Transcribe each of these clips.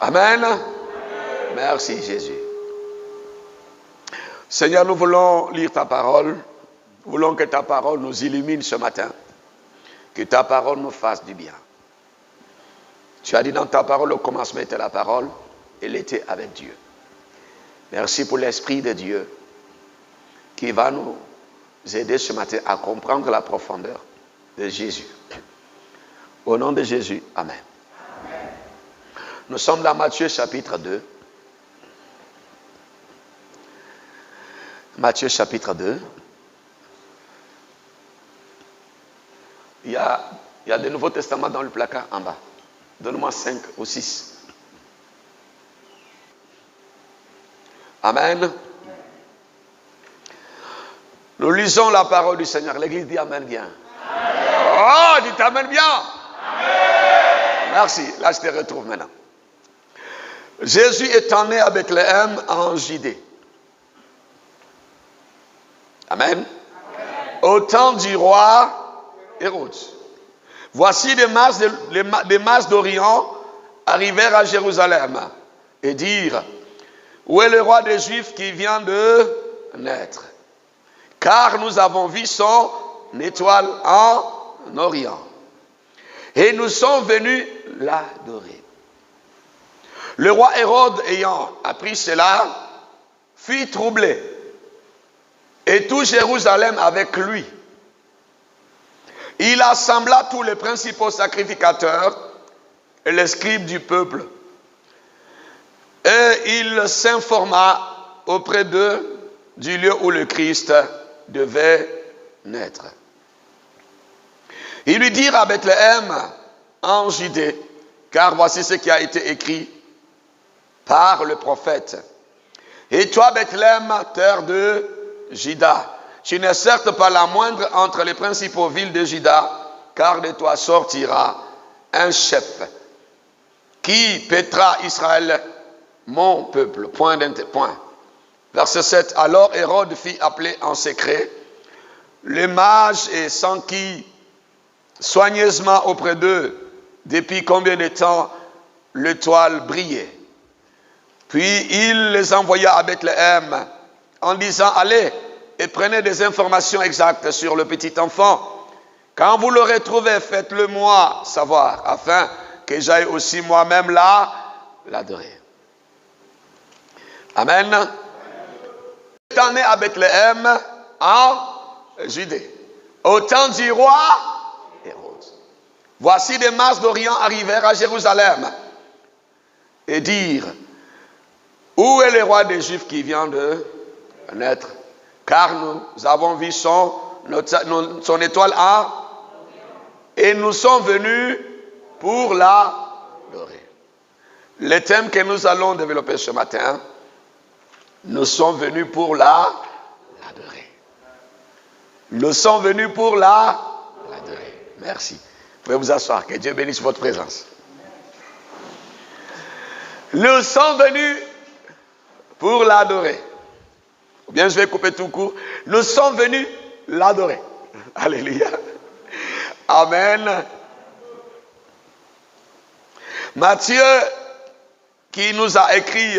Amen. Merci Jésus. Seigneur, nous voulons lire ta parole. Nous voulons que ta parole nous illumine ce matin. Que ta parole nous fasse du bien. Tu as dit dans ta parole, le commencement était la parole. Elle était avec Dieu. Merci pour l'Esprit de Dieu qui va nous aider ce matin à comprendre la profondeur de Jésus. Au nom de Jésus, Amen. Amen. Nous sommes dans Matthieu chapitre 2. Matthieu chapitre 2. Il y a des Nouveaux Testaments dans le placard en bas. Donne-moi 5 ou 6. Amen. Nous lisons la parole du Seigneur. L'Église dit Amen bien. Amen. Oh, dites Amen bien. Amen. Merci. Là, je te retrouve maintenant. Jésus étant né à Bethléem en Judée. Amen. Amen. Au temps du roi Hérode. Voici des masses d'Orient arrivèrent à Jérusalem et dirent: où est le roi des Juifs qui vient de naître? Car nous avons vu son étoile en Orient. Et nous sommes venus l'adorer. Le roi Hérode, ayant appris cela, fut troublé. Et tout Jérusalem avec lui. Il assembla tous les principaux sacrificateurs et les scribes du peuple. Et il s'informa auprès d'eux du lieu où le Christ devait naître. Ils lui dirent à Bethléem, en Judée, car voici ce qui a été écrit par le prophète. Et toi, Bethléem, terre de Juda, tu n'es certes pas la moindre entre les principaux villes de Juda, car de toi sortira un chef qui paîtra Israël, mon peuple. Point. Verset 7. Alors Hérode fit appeler en secret les mages et s'enquit soigneusement auprès d'eux depuis combien de temps l'étoile brillait. Puis il les envoya à Bethléem en disant: allez et prenez des informations exactes sur le petit enfant. Quand vous l'aurez trouvé, faites-le moi savoir, afin que j'aille aussi moi-même là l'adorer. Amen. Il est né à Bethléem en Judée, au temps du roi Hérode. Voici des masses d'Orient arrivèrent à Jérusalem et dirent: où est le roi des Juifs qui vient de naître? Car nous avons vu son étoile et nous sommes venus pour l'adorer. Le thème que nous allons développer ce matin, nous sommes venus pour l'adorer. Nous sommes venus pour l'adorer. Merci. Vous pouvez vous asseoir. Que Dieu bénisse votre présence. Nous sommes venus pour l'adorer. Ou bien je vais couper tout court. Nous sommes venus l'adorer. Alléluia. Amen. Matthieu, qui nous a écrit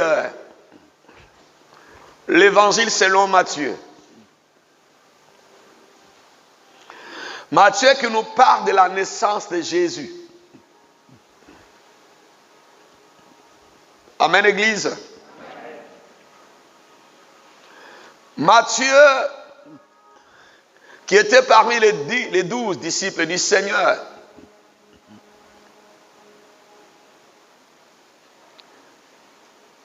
l'évangile selon Matthieu. Matthieu qui nous parle de la naissance de Jésus. Amen, Église. Matthieu, qui était parmi les 12 disciples du Seigneur.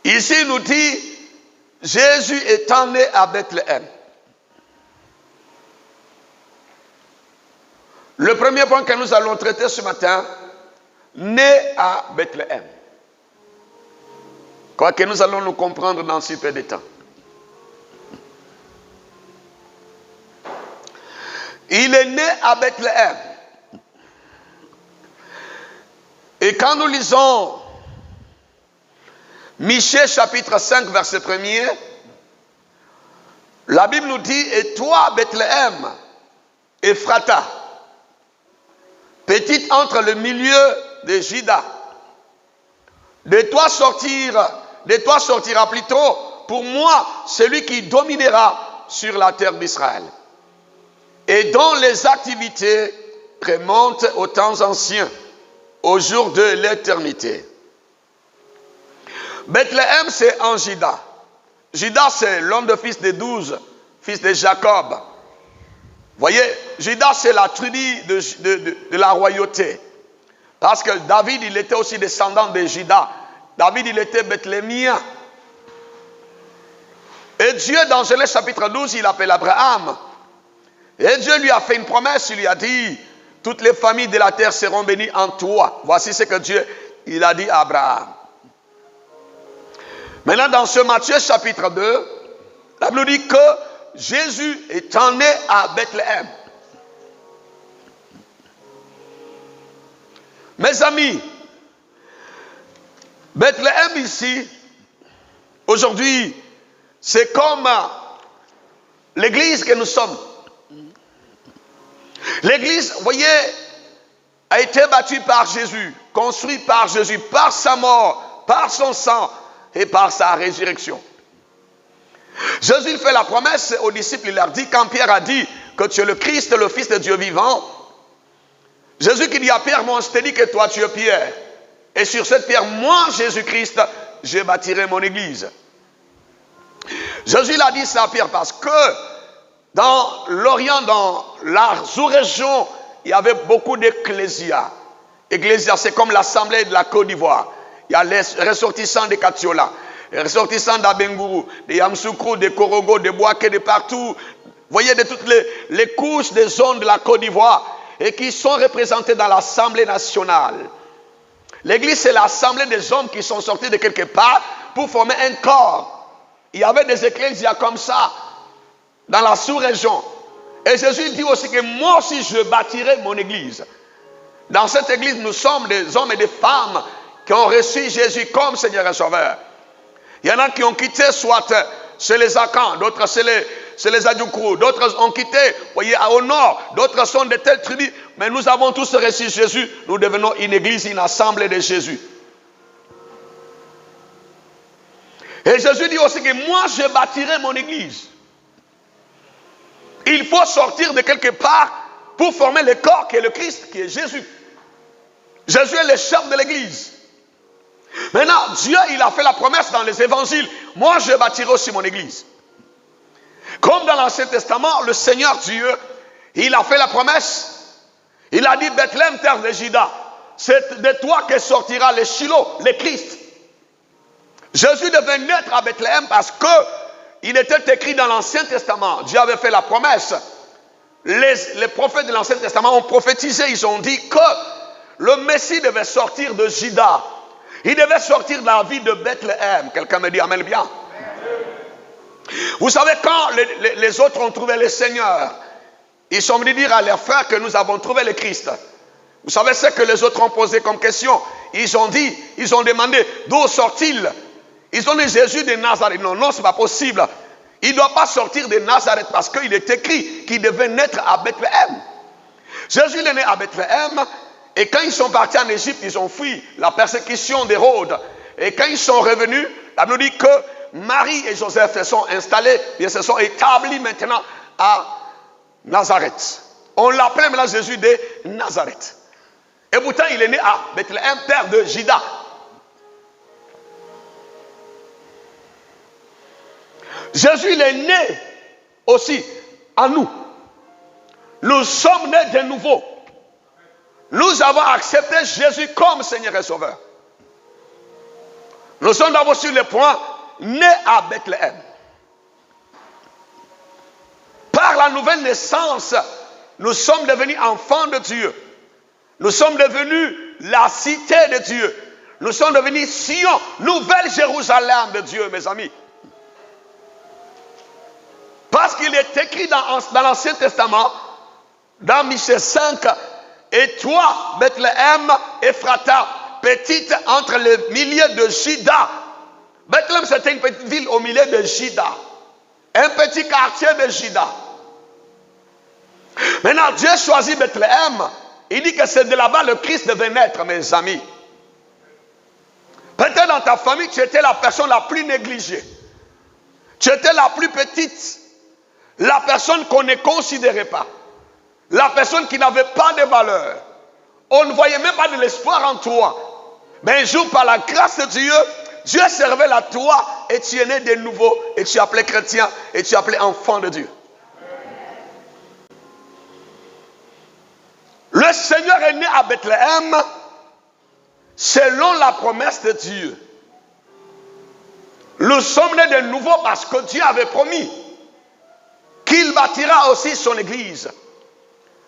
Ici, il nous dit, Jésus étant né à Bethléem. Le premier point que nous allons traiter ce matin, né à Bethléem. Quoi que nous allons nous comprendre dans si peu de temps. Il est né à Bethléem. Et quand nous lisons Michée chapitre 5 verset 1er, la Bible nous dit: et toi Bethléem, Ephrata, petite entre le milieu de Juda, De toi sortira plutôt pour moi celui qui dominera sur la terre d'Israël, et dont les activités remontent aux temps anciens, au jour de l'éternité. Bethléem, c'est en Juda. Juda, c'est l'un des fils des 12, fils de Jacob. Vous voyez, Juda, c'est la tribu de la royauté. Parce que David, il était aussi descendant de Juda. David, il était bethlémien. Et Dieu, dans Genèse chapitre 12, il appelle Abraham. Et Dieu lui a fait une promesse, il lui a dit, toutes les familles de la terre seront bénies en toi. Voici ce que Dieu, il a dit à Abraham. Maintenant, dans ce Matthieu chapitre 2, la Bible dit que Jésus étant né à Bethléem. Mes amis, Bethléem ici, aujourd'hui, c'est comme l'église que nous sommes. L'église, vous voyez, a été bâtie par Jésus, construite par Jésus, par sa mort, par son sang et par sa résurrection. Jésus fait la promesse aux disciples, il leur dit, quand Pierre a dit que tu es le Christ, le Fils de Dieu vivant, Jésus qui dit à Pierre, moi je te dis que toi tu es Pierre. Et sur cette pierre, moi Jésus-Christ, je bâtirai mon église. Jésus l'a dit ça à Pierre parce que dans l'Orient, dans la sous-région, il y avait beaucoup d'ecclésias. Ecclésia, c'est comme l'assemblée de la Côte d'Ivoire. Il y a les ressortissants de Katiola, les ressortissants d'Abengourou, de Yamsoukro, de Korogo, de Boaké, de partout. Vous voyez, de toutes les couches des zones de la Côte d'Ivoire et qui sont représentés dans l'Assemblée nationale. L'église, c'est l'assemblée des hommes qui sont sortis de quelque part pour former un corps. Il y avait des ecclésias comme ça dans la sous-région. Et Jésus dit aussi que moi aussi je bâtirai mon église. Dans cette église, nous sommes des hommes et des femmes qui ont reçu Jésus comme Seigneur et Sauveur. Il y en a qui ont quitté soit chez les Akans, d'autres chez les Adjoukrou, d'autres ont quitté, voyez, au nord, d'autres sont de telles tribus, mais nous avons tous reçu Jésus, nous devenons une église, une assemblée de Jésus. Et Jésus dit aussi que moi je bâtirai mon église. Il faut sortir de quelque part pour former le corps qui est le Christ, qui est Jésus. Jésus est le chef de l'église. Maintenant, Dieu, il a fait la promesse dans les évangiles. Moi, je bâtirai aussi mon église. Comme dans l'Ancien Testament, le Seigneur Dieu, il a fait la promesse. Il a dit, Bethléem, terre de Juda, c'est de toi que sortira le Shiloh, le Christ. Jésus devait naître à Bethléem parce que il était écrit dans l'Ancien Testament. Dieu avait fait la promesse. Les prophètes de l'Ancien Testament ont prophétisé. Ils ont dit que le Messie devait sortir de Juda. Il devait sortir de la ville de Bethléem. Quelqu'un me dit amen bien. Vous savez, quand les autres ont trouvé le Seigneur, ils sont venus dire à leurs frères que nous avons trouvé le Christ. Vous savez ce que les autres ont posé comme question? Ils ont dit, ils ont demandé, d'où sort-il? Ils ont dit Jésus de Nazareth. Non, non, ce n'est pas possible. Il ne doit pas sortir de Nazareth parce qu'il est écrit qu'il devait naître à Bethléem. Jésus est né à Bethléem et quand ils sont partis en Égypte, ils ont fui la persécution d'Hérode. Et quand ils sont revenus, la Bible dit que Marie et Joseph se sont installés et se sont établis maintenant à Nazareth. On l'appelait maintenant Jésus de Nazareth. Et pourtant, il est né à Bethléem, terre de Juda. Jésus il est né aussi en nous. Nous sommes nés de nouveau. Nous avons accepté Jésus comme Seigneur et Sauveur. Nous sommes d'abord sur le point nés à Bethléem. Par la nouvelle naissance, nous sommes devenus enfants de Dieu. Nous sommes devenus la cité de Dieu. Nous sommes devenus Sion, nouvelle Jérusalem de Dieu, mes amis. Parce qu'il est écrit dans l'Ancien Testament, dans Michée 5, et toi, Bethléem, Ephrata, petite entre les milliers de Juda. Bethléem, c'était une petite ville au milieu de Juda. Un petit quartier de Juda. Maintenant, Dieu choisit Bethléem. Il dit que c'est de là-bas le Christ devait naître, mes amis. Peut-être dans ta famille, tu étais la personne la plus négligée. Tu étais la plus petite. La personne qu'on ne considérait pas. La personne qui n'avait pas de valeur. On ne voyait même pas de l'espoir en toi. Mais un jour, par la grâce de Dieu, Dieu servait à toi et tu es né de nouveau et tu es appelé chrétien et tu es appelé enfant de Dieu. Le Seigneur est né à Bethléem selon la promesse de Dieu. Nous sommes nés de nouveau parce que Dieu avait promis qu'il bâtira aussi son église.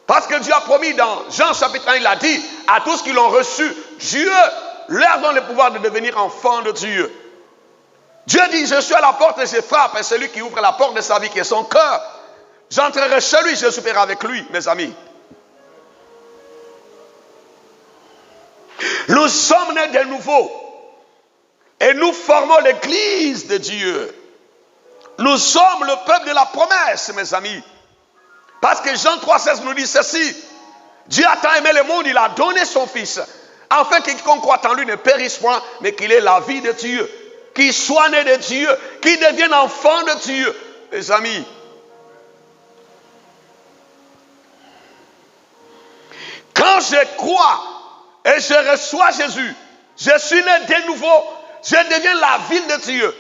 Parce que Dieu a promis dans Jean chapitre 1, il a dit à tous qui l'ont reçu, Dieu leur donne le pouvoir de devenir enfants de Dieu. Dieu dit, je suis à la porte et je frappe, et celui qui ouvre la porte de sa vie qui est son cœur, j'entrerai chez lui, je souperai avec lui, mes amis. Nous sommes nés de nouveau et nous formons l'église de Dieu. Nous sommes le peuple de la promesse, mes amis. Parce que Jean 3,16 nous dit ceci. Dieu a tant aimé le monde, il a donné son Fils, afin que quiconque croit en lui ne périsse point, mais qu'il ait la vie de Dieu, qu'il soit né de Dieu, qu'il devienne enfant de Dieu. Mes amis, quand je crois et je reçois Jésus, je suis né de nouveau, je deviens la ville de Dieu,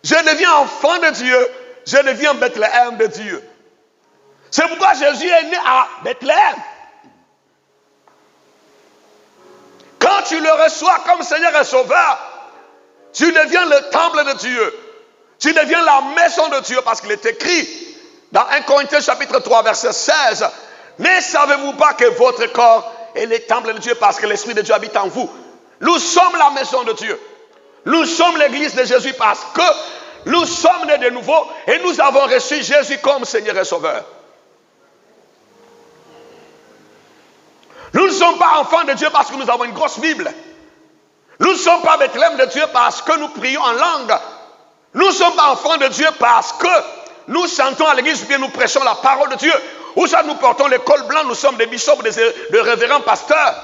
je deviens enfant de Dieu, je deviens Bethléem de Dieu. C'est pourquoi Jésus est né à Bethléem. Quand tu le reçois comme Seigneur et Sauveur, tu deviens le temple de Dieu. Tu deviens la maison de Dieu parce qu'il est écrit dans 1 Corinthiens chapitre 3 verset 16. Ne savez-vous pas que votre corps est le temple de Dieu parce que l'Esprit de Dieu habite en vous? Nous sommes la maison de Dieu. Nous sommes l'église de Jésus parce que nous sommes nés de nouveau et nous avons reçu Jésus comme Seigneur et Sauveur. Nous ne sommes pas enfants de Dieu parce que nous avons une grosse Bible. Nous ne sommes pas Bethléem de Dieu parce que nous prions en langue. Nous ne sommes pas enfants de Dieu parce que nous chantons à l'église ou bien nous prêchons la parole de Dieu. Ou ça nous portons le col blanc, nous sommes des bishops, des révérends pasteurs.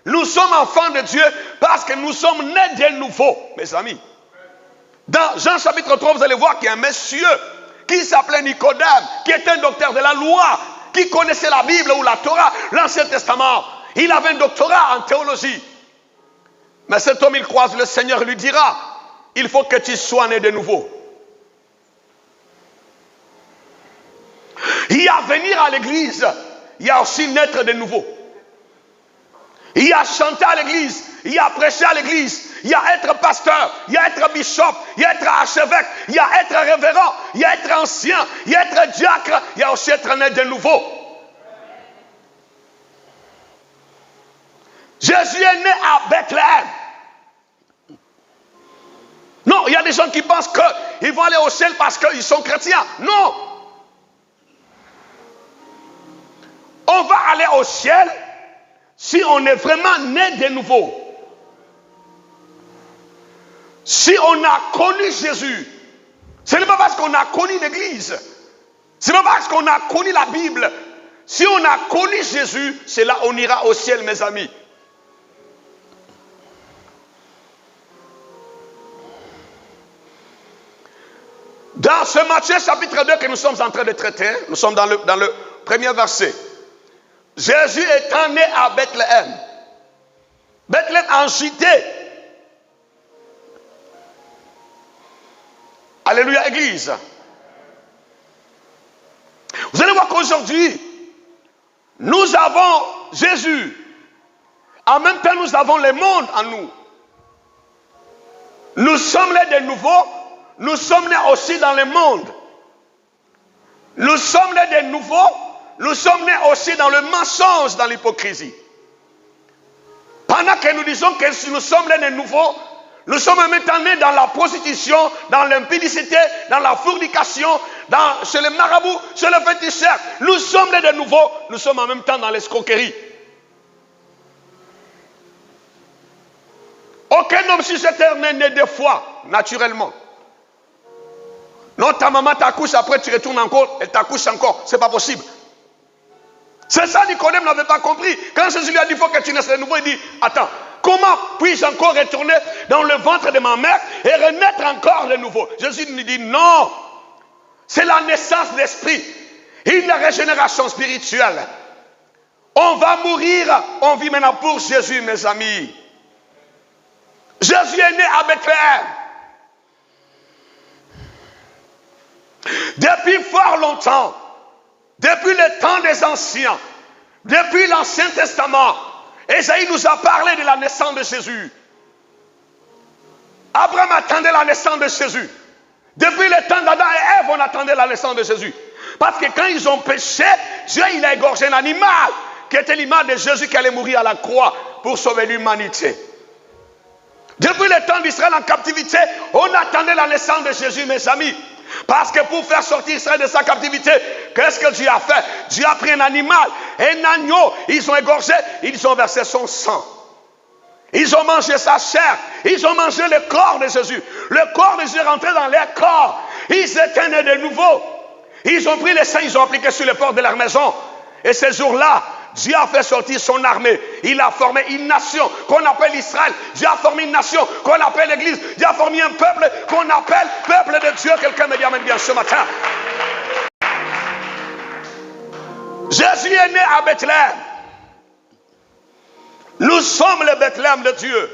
Nous sommes enfants de Dieu parce que nous sommes nés de nouveau, mes amis. Dans Jean chapitre 3, vous allez voir qu'il y a un monsieur qui s'appelait Nicodème, qui était un docteur de la loi, qui connaissait la Bible ou la Torah, l'Ancien Testament. Il avait un doctorat en théologie. Mais cet homme, il croise le Seigneur, lui dira, il faut que tu sois né de nouveau. Il y a venir à l'église, il y a aussi naître de nouveau. Il y a chanter à l'église, il y a prêcher à l'église, il y a être pasteur, il y a être bishop, il y a être archevêque, il y a être révérend, il y a être ancien, il y a être diacre, il y a aussi être né de nouveau. Jésus est né à Bethléem. Non, il y a des gens qui pensent qu'ils vont aller au ciel parce qu'ils sont chrétiens. Non. On va aller au ciel si on est vraiment né de nouveau. Si on a connu Jésus. Ce n'est pas parce qu'on a connu l'église. Ce n'est pas parce qu'on a connu la Bible. Si on a connu Jésus, c'est là on ira au ciel, mes amis. Dans ce Matthieu chapitre 2 que nous sommes en train de traiter, nous sommes dans le premier verset. Jésus étant né à Bethléem. Bethléem en Judée. Alléluia, Église. Vous allez voir qu'aujourd'hui, nous avons Jésus. En même temps, nous avons le monde en nous. Nous sommes nés de nouveau. Nous sommes nés aussi dans le monde. Nous sommes nés de nouveau. Nous sommes nés aussi dans le mensonge, dans l'hypocrisie. Pendant que nous disons que nous sommes nés de nouveau, nous sommes en même temps nés dans la prostitution, dans l'impudicité, dans la fornication, chez les marabouts, chez les féticheurs. Nous sommes nés de nouveau, nous sommes en même temps dans l'escroquerie. Aucun homme sur cette terre n'est né deux fois, naturellement. Non, ta maman t'accouche, après tu retournes encore, elle t'accouche encore. C'est pas possible. C'est ça, Nicodème n'avait pas compris. Quand Jésus lui a dit, il faut que tu naisses de nouveau, il dit, attends, Comment puis-je encore retourner dans le ventre de ma mère et renaître encore de nouveau? Jésus nous dit non. C'est la naissance d'esprit. Une régénération spirituelle. On va mourir, on vit maintenant pour Jésus, mes amis. Jésus est né à Bethléem. Depuis fort longtemps, depuis le temps des anciens, depuis l'Ancien Testament, Ésaïe nous a parlé de la naissance de Jésus. Abraham attendait la naissance de Jésus. Depuis le temps d'Adam et Ève, on attendait la naissance de Jésus. Parce que quand ils ont péché, Dieu il a égorgé un animal qui était l'image de Jésus qui allait mourir à la croix pour sauver l'humanité. Depuis le temps d'Israël en captivité, on attendait la naissance de Jésus, mes amis. Parce que pour faire sortir Israël de sa captivité, qu'est-ce que Dieu a fait? Dieu a pris un animal, un agneau, ils ont égorgé, ils ont versé son sang. Ils ont mangé sa chair, ils ont mangé le corps de Jésus. Le corps de Jésus est rentré dans leur corps. Ils étaient nés de nouveau. Ils ont pris le sang, ils ont appliqué sur les portes de leur maison. Et ce jour-là, Dieu a fait sortir son armée. Il a formé une nation qu'on appelle Israël. Dieu a formé une nation qu'on appelle l'Église. Dieu a formé un peuple qu'on appelle peuple de Dieu. Quelqu'un me dit amen bien ce matin. Jésus est né à Bethléem. Nous sommes le Bethléem de Dieu.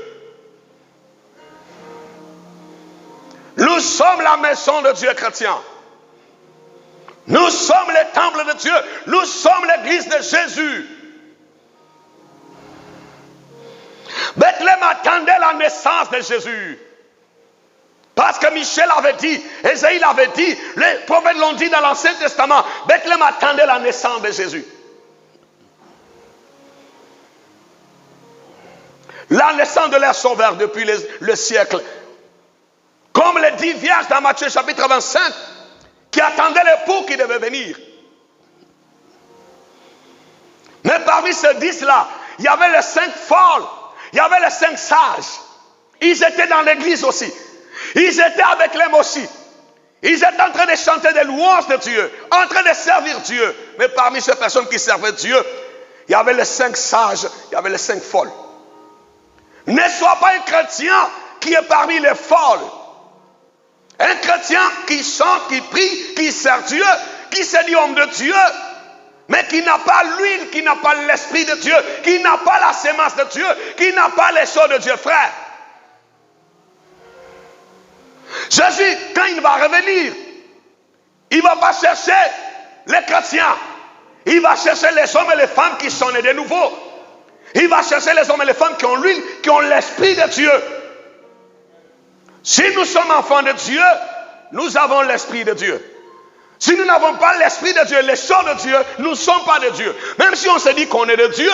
Nous sommes la maison de Dieu chrétien. Nous sommes le temple de Dieu. Nous sommes l'église de Jésus. Bethléem attendait la naissance de Jésus. Parce que Michel avait dit, Ésaïe l'avait dit, les prophètes l'ont dit dans l'Ancien Testament, Bethléem attendait la naissance de Jésus. La naissance de leur sauveur depuis le siècle. Comme les 10 vierges dans Matthieu chapitre 25, qui attendaient l'époux qui devait venir. Mais parmi ces 10-là, il y avait les 5 folles, il y avait les 5 sages. Ils étaient dans l'église aussi. Ils étaient avec les aussi. Ils étaient en train de chanter des louanges de Dieu, en train de servir Dieu. Mais parmi ces personnes qui servaient Dieu, il y avait les 5 sages, il y avait les 5 folles. Ne sois pas un chrétien qui est parmi les folles. Un chrétien qui chante, qui prie, qui sert Dieu, qui se dit homme de Dieu, mais qui n'a pas l'huile, qui n'a pas l'esprit de Dieu, qui n'a pas la sémence de Dieu, qui n'a pas les choses de Dieu, frère. Jésus, quand il va revenir, il ne va pas chercher les chrétiens. Il va chercher les hommes et les femmes qui sont nés de nouveau. Il va chercher les hommes et les femmes qui ont l'huile, qui ont l'esprit de Dieu. Si nous sommes enfants de Dieu, nous avons l'esprit de Dieu. Si nous n'avons pas l'esprit de Dieu, les choses de Dieu, nous ne sommes pas de Dieu. Même si on se dit qu'on est de Dieu,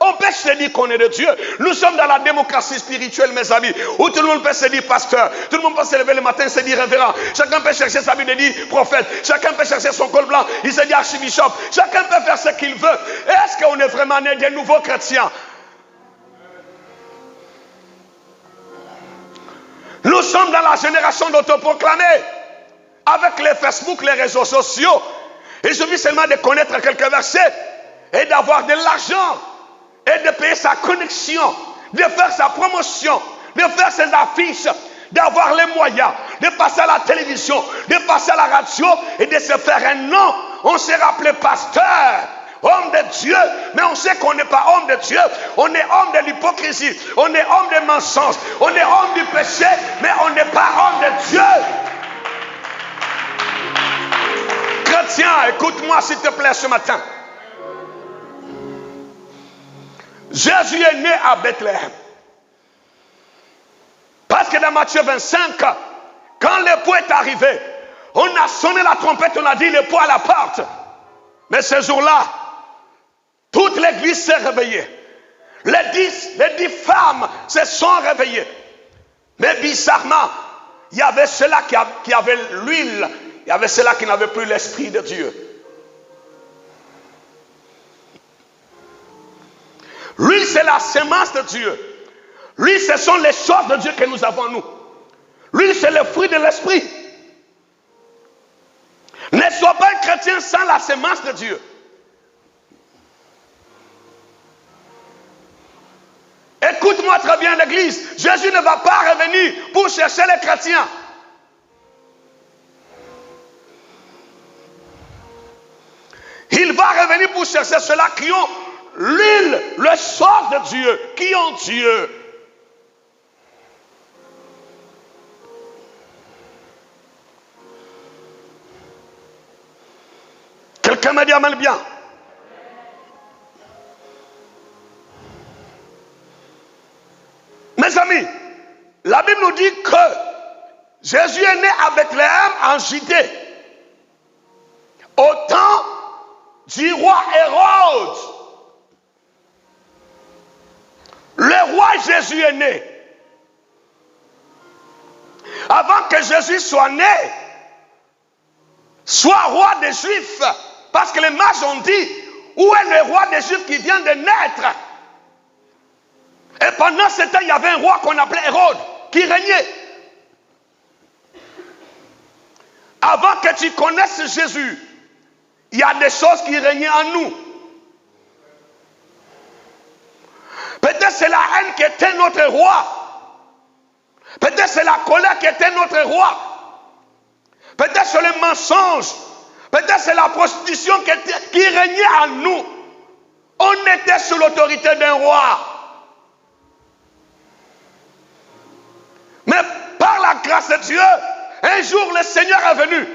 on peut se dire qu'on est de Dieu. Nous sommes dans la démocratie spirituelle, mes amis, où tout le monde peut se dire pasteur, tout le monde peut se lever le matin et se dire révérend. Chacun peut chercher sa Bible et dire prophète. Chacun peut chercher son col blanc, il se dit archibishop. Chacun peut faire ce qu'il veut. Est-ce qu'on est vraiment né des nouveaux chrétiens? Nous sommes dans la génération d'autoproclamés. Avec les Facebook, les réseaux sociaux. Il suffit seulement de connaître quelques versets et d'avoir de l'argent et de payer sa connexion, de faire sa promotion, de faire ses affiches, d'avoir les moyens, de passer à la télévision, de passer à la radio et de se faire un nom. On s'est rappelé pasteur, homme de Dieu, mais on sait qu'on n'est pas homme de Dieu. On est homme de l'hypocrisie, on est homme des mensonges, on est homme du péché, mais on n'est pas homme de Dieu. Chrétien, écoute-moi s'il te plaît ce matin. Jésus est né à Bethléem. Parce que dans Matthieu 25, quand l'époux est arrivé, on a sonné la trompette, on a dit l'époux à la porte. Mais ce jour-là, toute l'église s'est réveillée. Les 10 femmes se sont réveillées. Mais bizarrement, il y avait ceux-là qui avaient l'huile. Il y avait ceux-là qui n'avaient plus l'esprit de Dieu. L'huile, c'est la sémence de Dieu. L'huile, ce sont les choses de Dieu que nous avons, nous. L'huile, c'est le fruit de l'esprit. Ne sois pas un chrétien sans la sémence de Dieu. Écoute-moi très bien, l'Église. Jésus ne va pas revenir pour chercher les chrétiens. Il va revenir pour chercher ceux-là qui ont l'huile, le sort de Dieu, qui ont Dieu. Quelqu'un me dit amen bien. Mes amis, la Bible nous dit que Jésus est né à Bethléem en Judée, au temps du roi Hérode. Le roi Jésus est né. Avant que Jésus soit né, soit roi des Juifs, parce que les mages ont dit, où est le roi des Juifs qui vient de naître? Et pendant ce temps, il y avait un roi qu'on appelait Hérode, qui régnait. Avant que tu connaisses Jésus, il y a des choses qui régnaient en nous. Peut-être c'est la haine qui était notre roi. Peut-être c'est la colère qui était notre roi. Peut-être c'est le mensonge. Peut-être c'est la prostitution qui régnait en nous. On était sous l'autorité d'un roi. Mais par la grâce de Dieu, un jour le Seigneur est venu.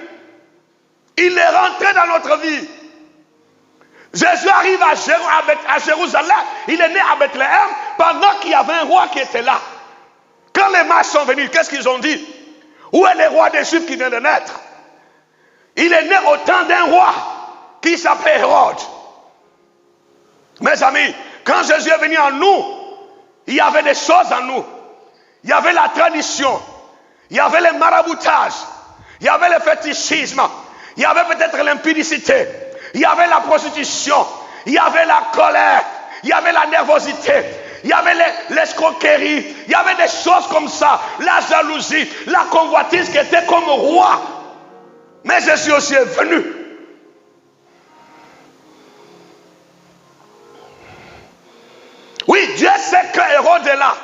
Il est rentré dans notre vie. Jésus arrive à Jérusalem. Il est né à Bethléem pendant qu'il y avait un roi qui était là. Quand les mages sont venus, qu'est-ce qu'ils ont dit? Où est le roi des Juifs qui vient de naître? Il est né au temps d'un roi qui s'appelait Hérode. Mes amis, quand Jésus est venu en nous, il y avait des choses en nous. Il y avait la tradition, il y avait le maraboutage, il y avait le fétichisme, il y avait peut-être l'impudicité, il y avait la prostitution, il y avait la colère, il y avait la nervosité, il y avait l'escroquerie, il y avait des choses comme ça, la jalousie, la convoitise qui était comme roi. Mais Jésus aussi est venu. Oui, Dieu sait que Hérode est là.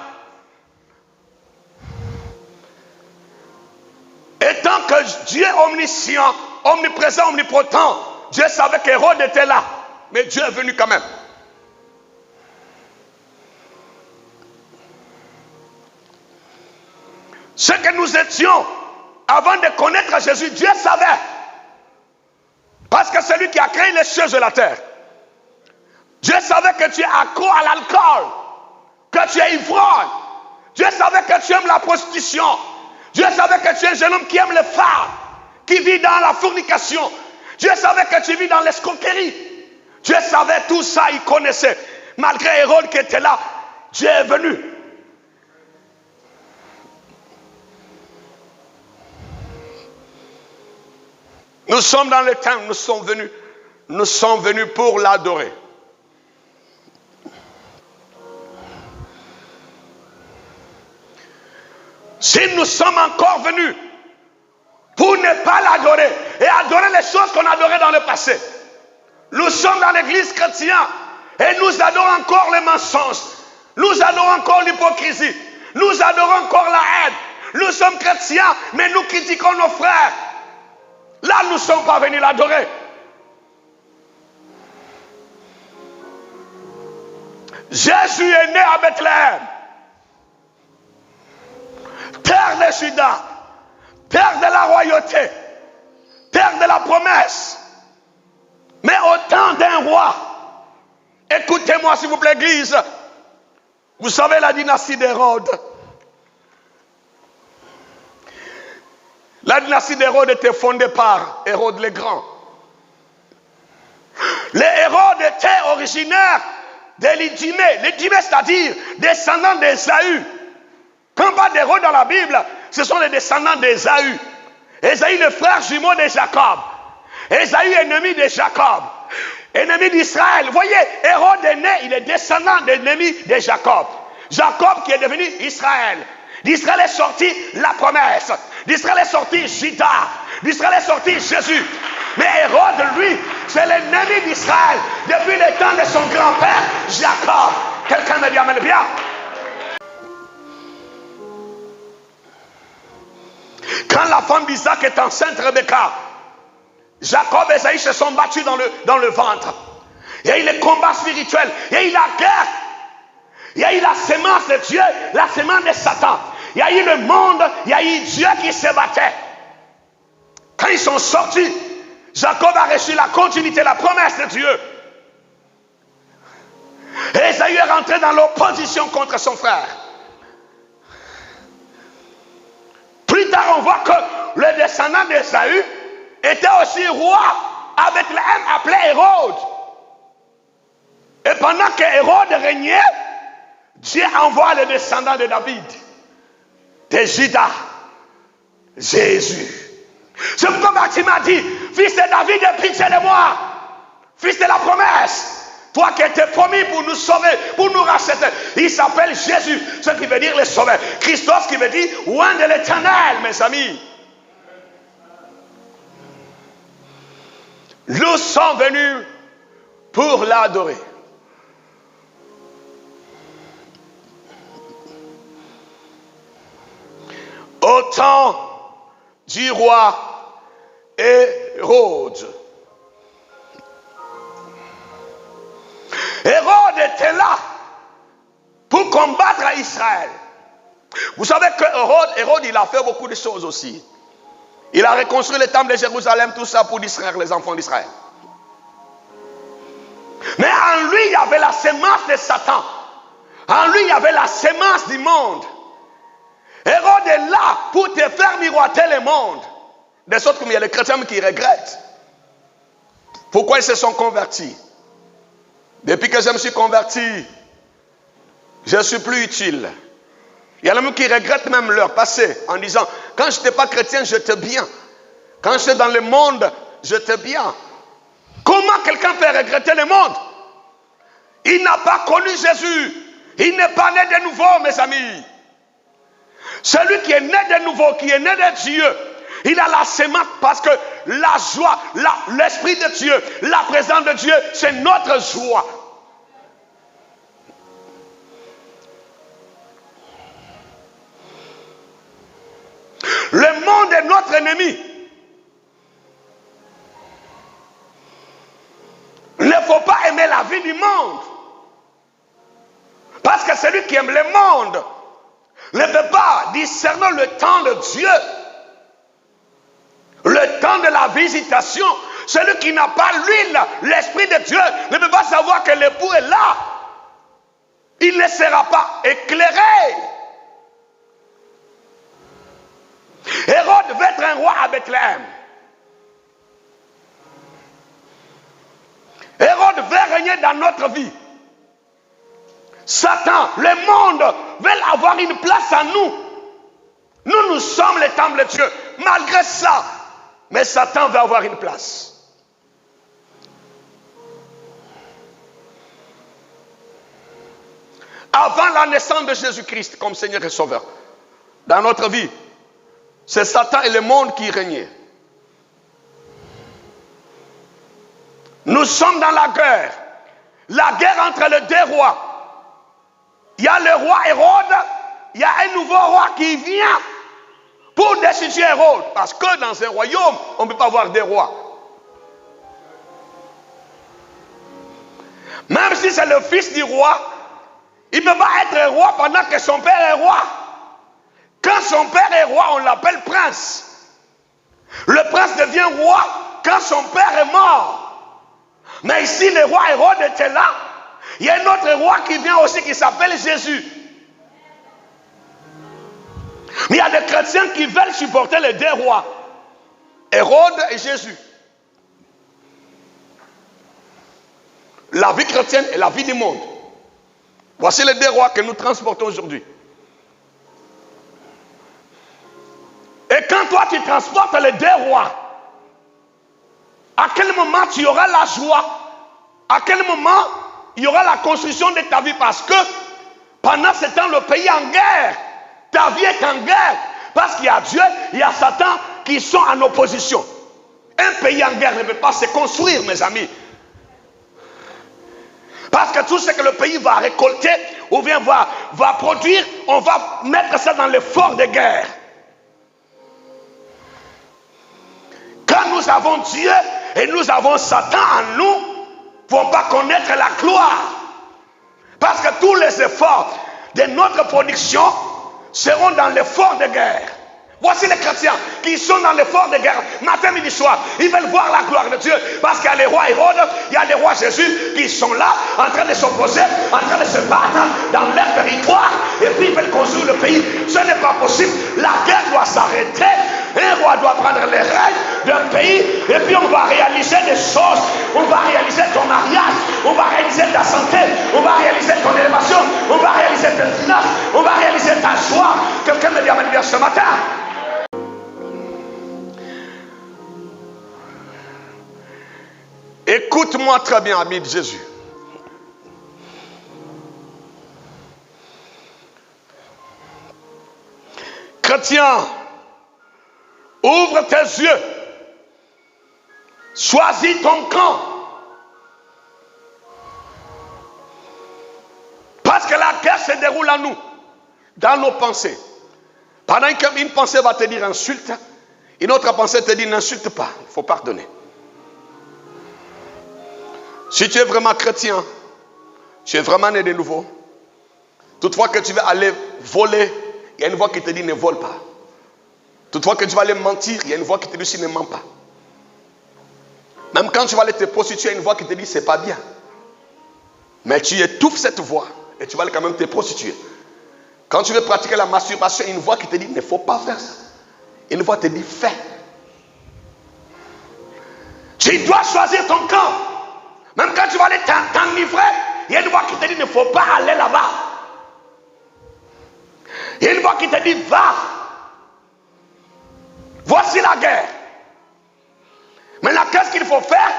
Étant que Dieu est omniscient, omniprésent, omnipotent, Dieu savait qu'Hérode était là. Mais Dieu est venu quand même. Ce que nous étions avant de connaître Jésus, Dieu savait. Parce que c'est lui qui a créé les cieux et la terre. Dieu savait que tu es accro à l'alcool, que tu es ivrogne. Dieu savait que tu aimes la prostitution. Dieu savait que tu es un jeune homme qui aime les femmes, qui vit dans la fornication. Dieu savait que tu vis dans l'escroquerie. Dieu savait tout ça, il connaissait. Malgré Hérode qui était là, Dieu est venu. Nous sommes dans le temple, nous sommes venus pour l'adorer. Si nous sommes encore venus pour ne pas l'adorer et adorer les choses qu'on adorait dans le passé, nous sommes dans l'église chrétienne et nous adorons encore les mensonges, nous adorons encore l'hypocrisie, nous adorons encore la haine. Nous sommes chrétiens, mais nous critiquons nos frères. Là, nous ne sommes pas venus l'adorer. Jésus est né à Bethléem, terre de Juda, terre de la royauté, terre de la promesse, mais au temps d'un roi. Écoutez-moi s'il vous plaît, Église. Vous savez la dynastie d'Hérode. La dynastie d'Hérode était fondée par Hérode le Grand. Les Hérodes étaient originaires de l'Idumée. L'Idumée, c'est-à-dire descendants d'Ésaü. Quand on parle d'Hérode dans la Bible, ce sont les descendants d'Ésaü. Ésaü, le frère jumeau de Jacob. Ésaü, ennemi de Jacob. Ennemi d'Israël. Vous voyez, Hérode est né, il est descendant d'ennemi de Jacob. Jacob qui est devenu Israël. D'Israël est sorti la promesse. D'Israël est sorti Judas. D'Israël est sorti Jésus. Mais Hérode, lui, c'est l'ennemi d'Israël depuis le temps de son grand-père Jacob. Quelqu'un me dit amen bien. Quand la femme d'Isaac est enceinte, Rebecca, Jacob et Esaïe se sont battus dans le ventre. Il y a eu les combats spirituels, il y a eu la guerre, il y a eu la sémence de Dieu, la sémence de Satan. Il y a eu le monde, il y a eu Dieu qui se battait. Quand ils sont sortis, Jacob a reçu la continuité, la promesse de Dieu. Et Esaïe est rentré dans l'opposition contre son frère. Plus tard, on voit que le descendant d'Esaü était aussi roi à Bethléem, appelé Hérode. Et pendant que Hérode régnait, Dieu envoie le descendant de David, de Juda, Jésus. C'est pourquoi Matthieu m'a dit, fils de David, aie pitié de moi, fils de la promesse. Toi qui étais promis pour nous sauver, pour nous racheter. Il s'appelle Jésus, ce qui veut dire le sauveur. Christos qui veut dire loin de l'éternel, mes amis. Nous sommes venus pour l'adorer. Au temps du roi Hérode. Hérode était là pour combattre Israël. Vous savez que Hérode, il a fait beaucoup de choses aussi. Il a reconstruit le temple de Jérusalem, tout ça pour distraire les enfants d'Israël. Mais en lui, il y avait la sémence de Satan. En lui, il y avait la sémence du monde. Hérode est là pour te faire miroiter le monde. De sorte qu'il y a les chrétiens qui regrettent. Pourquoi ils se sont convertis? Depuis que je me suis converti, je ne suis plus utile. Il y en a même qui regrettent même leur passé en disant, quand je n'étais pas chrétien, j'étais bien. Quand j'étais dans le monde, j'étais bien. Comment quelqu'un peut regretter le monde? Il n'a pas connu Jésus. Il n'est pas né de nouveau, mes amis. Celui qui est né de nouveau, qui est né de Dieu, il a la sémence parce que la joie, l'Esprit de Dieu, la présence de Dieu, c'est notre joie. Le monde est notre ennemi. Il ne faut pas aimer la vie du monde. Parce que celui qui aime le monde ne peut pas discerner le temps de Dieu. Le temps de la visitation. Celui qui n'a pas l'huile, l'Esprit de Dieu, ne peut pas savoir que l'époux est là. Il ne sera pas éclairé. Hérode veut être un roi à Bethléem. Hérode veut régner dans notre vie. Satan, le monde, veut avoir une place à nous. Nous sommes le temple de Dieu. Malgré ça, mais Satan veut avoir une place. Avant la naissance de Jésus-Christ comme Seigneur et Sauveur, dans notre vie, c'est Satan et le monde qui régnaient. Nous sommes dans la guerre entre les deux rois. Il y a le roi Hérode, il y a un nouveau roi qui vient pour destituer Hérode. Parce que dans un royaume, on ne peut pas avoir deux rois. Même si c'est le fils du roi, il ne peut pas être roi pendant que son père est roi. Quand son père est roi, on l'appelle prince. Le prince devient roi quand son père est mort. Mais ici, le roi Hérode était là. Il y a un autre roi qui vient aussi qui s'appelle Jésus. Mais il y a des chrétiens qui veulent supporter les deux rois, Hérode et Jésus. La vie chrétienne et la vie du monde. Voici les deux rois que nous transportons aujourd'hui. Et quand toi tu transportes les deux rois, à quel moment tu auras la joie? À quel moment il y aura la construction de ta vie? Parce que pendant ce temps, le pays est en guerre. Ta vie est en guerre. Parce qu'il y a Dieu, il y a Satan qui sont en opposition. Un pays en guerre ne peut pas se construire, mes amis. Parce que tout ce que le pays va récolter ou bien va produire, on va mettre ça dans l'effort de guerre. nous avons Dieu et nous avons Satan en nous, ne vont pas connaître la gloire. Parce que tous les efforts de notre production seront dans l'effort de guerre. Voici les chrétiens qui sont dans l'effort de guerre, matin, midi, soir. Ils veulent voir la gloire de Dieu. Parce qu'il y a les rois Hérode, il y a les rois Jésus qui sont là, en train de s'opposer, en train de se battre dans leur territoire. Et puis ils veulent construire le pays. Ce n'est pas possible. La guerre doit s'arrêter. Un roi doit prendre les règnes d'un pays. Et puis on va réaliser des choses. On va réaliser ton mariage. On va réaliser ta santé. On va réaliser ton élévation. On va réaliser tes finances. On va réaliser ta joie. Quelqu'un me dit à ma ce matin. Écoute-moi très bien, ami de Jésus. Chrétien, ouvre tes yeux. Choisis ton camp. Parce que la guerre se déroule en nous, dans nos pensées. Pendant qu'une pensée va te dire insulte, une autre pensée te dit n'insulte pas, il faut pardonner. Si tu es vraiment chrétien, tu es vraiment né de nouveau, toutefois que tu vas aller voler, il y a une voix qui te dit ne vole pas. Toutefois que tu vas aller mentir, il y a une voix qui te dit ne mens pas. Même quand tu vas aller te prostituer, il y a une voix qui te dit c'est pas bien. Mais tu étouffes cette voix et tu vas aller quand même te prostituer. Quand tu veux pratiquer la masturbation, il y a une voix qui te dit ne faut pas faire ça. Une voix te dit fais. Tu dois choisir ton camp. Même quand tu vas aller t'enivrer, il y a une voix qui te dit ne faut pas aller là-bas. Il y a une voix qui te dit va. Voici la guerre. Maintenant, qu'est-ce qu'il faut faire?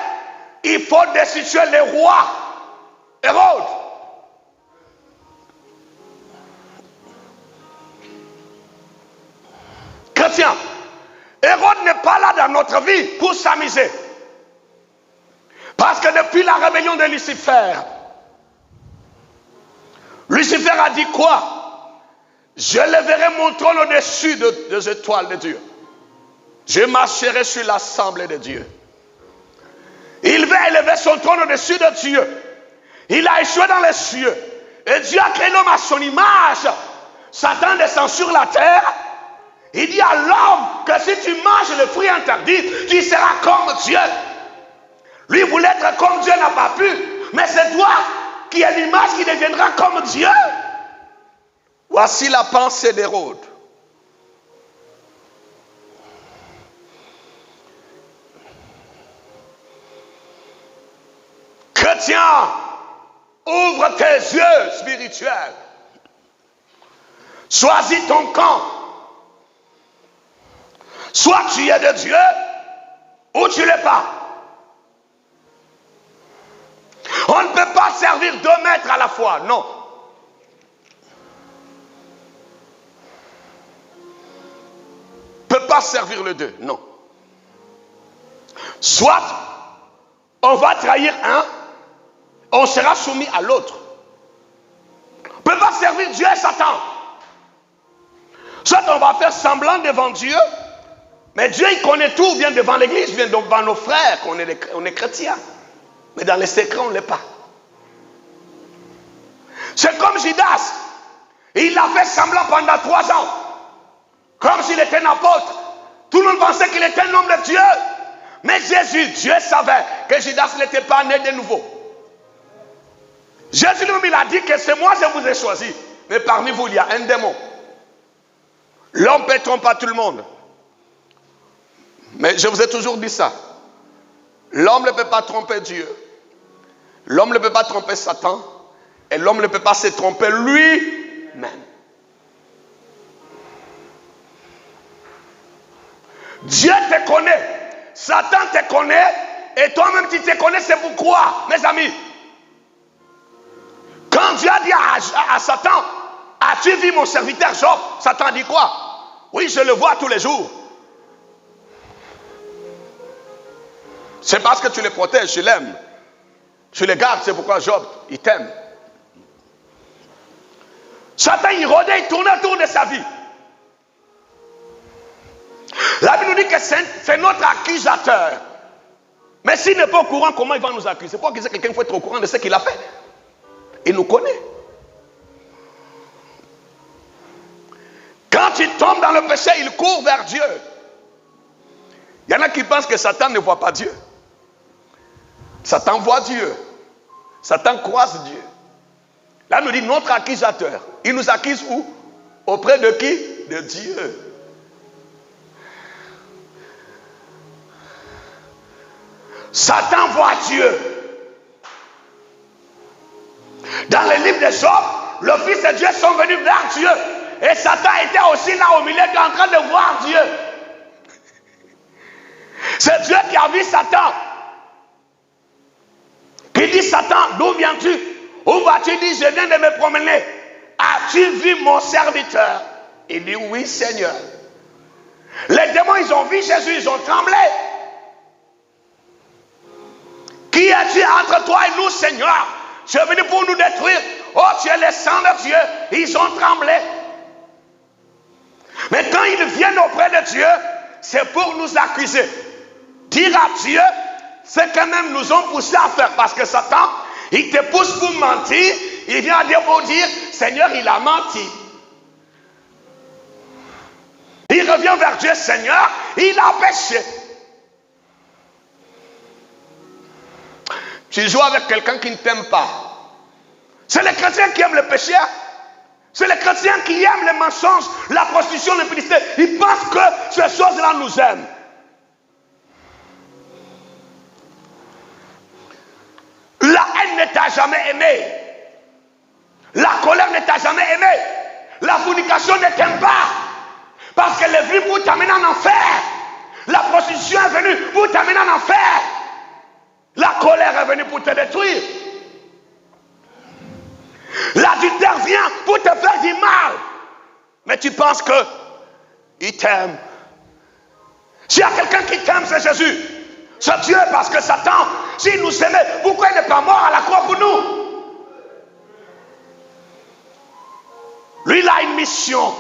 Il faut destituer les rois. Hérode. Chrétien, Hérode n'est pas là dans notre vie pour s'amuser. Parce que depuis la rébellion de Lucifer, Lucifer a dit quoi? Je lèverai mon trône au-dessus des étoiles de Dieu. Je marcherai sur l'assemblée de Dieu. Il veut élever son trône au-dessus de Dieu. Il a échoué dans les cieux. Et Dieu a créé l'homme à son image. Satan descend sur la terre. Il dit à l'homme que si tu manges le fruit interdit, tu seras comme Dieu. Lui voulait être comme Dieu, n'a pas pu. Mais c'est toi qui es l'image qui deviendra comme Dieu. Voici la pensée d'Hérode. Chrétien, ouvre tes yeux spirituels. Choisis ton camp. Soit tu es de Dieu, ou tu ne l'es pas. On ne peut pas servir 2 maîtres à la fois, non. On ne peut pas servir les deux, non. Soit on va trahir un, on sera soumis à l'autre. On ne peut pas servir Dieu et Satan. Soit on va faire semblant devant Dieu, mais Dieu il connaît tout, il vient devant l'église, il vient devant nos frères, on est chrétiens. Mais dans les secrets, on ne l'est pas. C'est comme Judas. Il a fait semblant pendant 3 ans. Comme s'il était un apôtre. Tout le monde pensait qu'il était un homme de Dieu. Mais Jésus, Dieu savait que Judas n'était pas né de nouveau. Jésus lui-même, il a dit que c'est moi je vous ai choisi. Mais parmi vous, il y a un démon. L'homme peut tromper tout le monde. Mais je vous ai toujours dit ça. L'homme ne peut pas tromper Dieu. L'homme ne peut pas tromper Satan. Et l'homme ne peut pas se tromper lui-même. Dieu te connaît. Satan te connaît. Et toi-même tu te connais. C'est pourquoi, mes amis, quand Dieu a dit à Satan, as-tu vu mon serviteur Job? Satan dit quoi? Oui, je le vois tous les jours. C'est parce que tu le protèges, tu l'aimes. Tu le gardes, c'est pourquoi Job, il t'aime. Satan, il rôdait, il tournait autour de sa vie. La Bible nous dit que c'est notre accusateur. Mais s'il n'est pas au courant, comment il va nous accuser? Pour accuser quelqu'un, il faut être au courant de ce qu'il a fait. Il nous connaît. Quand il tombe dans le péché, il court vers Dieu. Il y en a qui pensent que Satan ne voit pas Dieu. Satan voit Dieu. Satan croise Dieu. Là, nous dit notre accusateur. Il nous accuse où? Auprès de qui? De Dieu. Satan voit Dieu. Dans le livre de Job, le Fils de Dieu sont venus vers Dieu. Et Satan était aussi là au milieu, en train de voir Dieu. C'est Dieu qui a vu Satan. Qui dit: Satan, d'où viens-tu? Où vas-tu? Il dit: je viens de me promener. As-tu vu mon serviteur? Il dit: oui, Seigneur. Les démons, ils ont vu Jésus, ils ont tremblé. Qui es-tu entre toi et nous, Seigneur? Tu es venu pour nous détruire. Oh, tu es le sang de Dieu. Ils ont tremblé. Mais quand ils viennent auprès de Dieu, c'est pour nous accuser. Dire à Dieu ce que même nous ont poussé à faire. Parce que Satan, il te pousse pour mentir. Il vient à Dieu pour dire: Seigneur, il a menti. Il revient vers Dieu: Seigneur, il a péché. Tu joues avec quelqu'un qui ne t'aime pas. C'est les chrétiens qui aiment le péché. C'est les chrétiens qui aiment les mensonges, la prostitution, l'impudicité. Ils pensent que ces choses-là nous aiment. La haine ne t'a jamais aimé. La colère ne t'a jamais aimé. La fornication ne t'aime pas. Parce qu'elle est venue pour t'amener en enfer. La prostitution est venue pour t'amener en enfer. La colère est venue pour te détruire. L'adultère vient pour te faire du mal. Mais tu penses qu'il t'aime. S'il y a quelqu'un qui t'aime, c'est Jésus. C'est Dieu, parce que Satan, s'il nous aimait, pourquoi il n'est pas mort à la croix pour nous? Lui, il a une mission.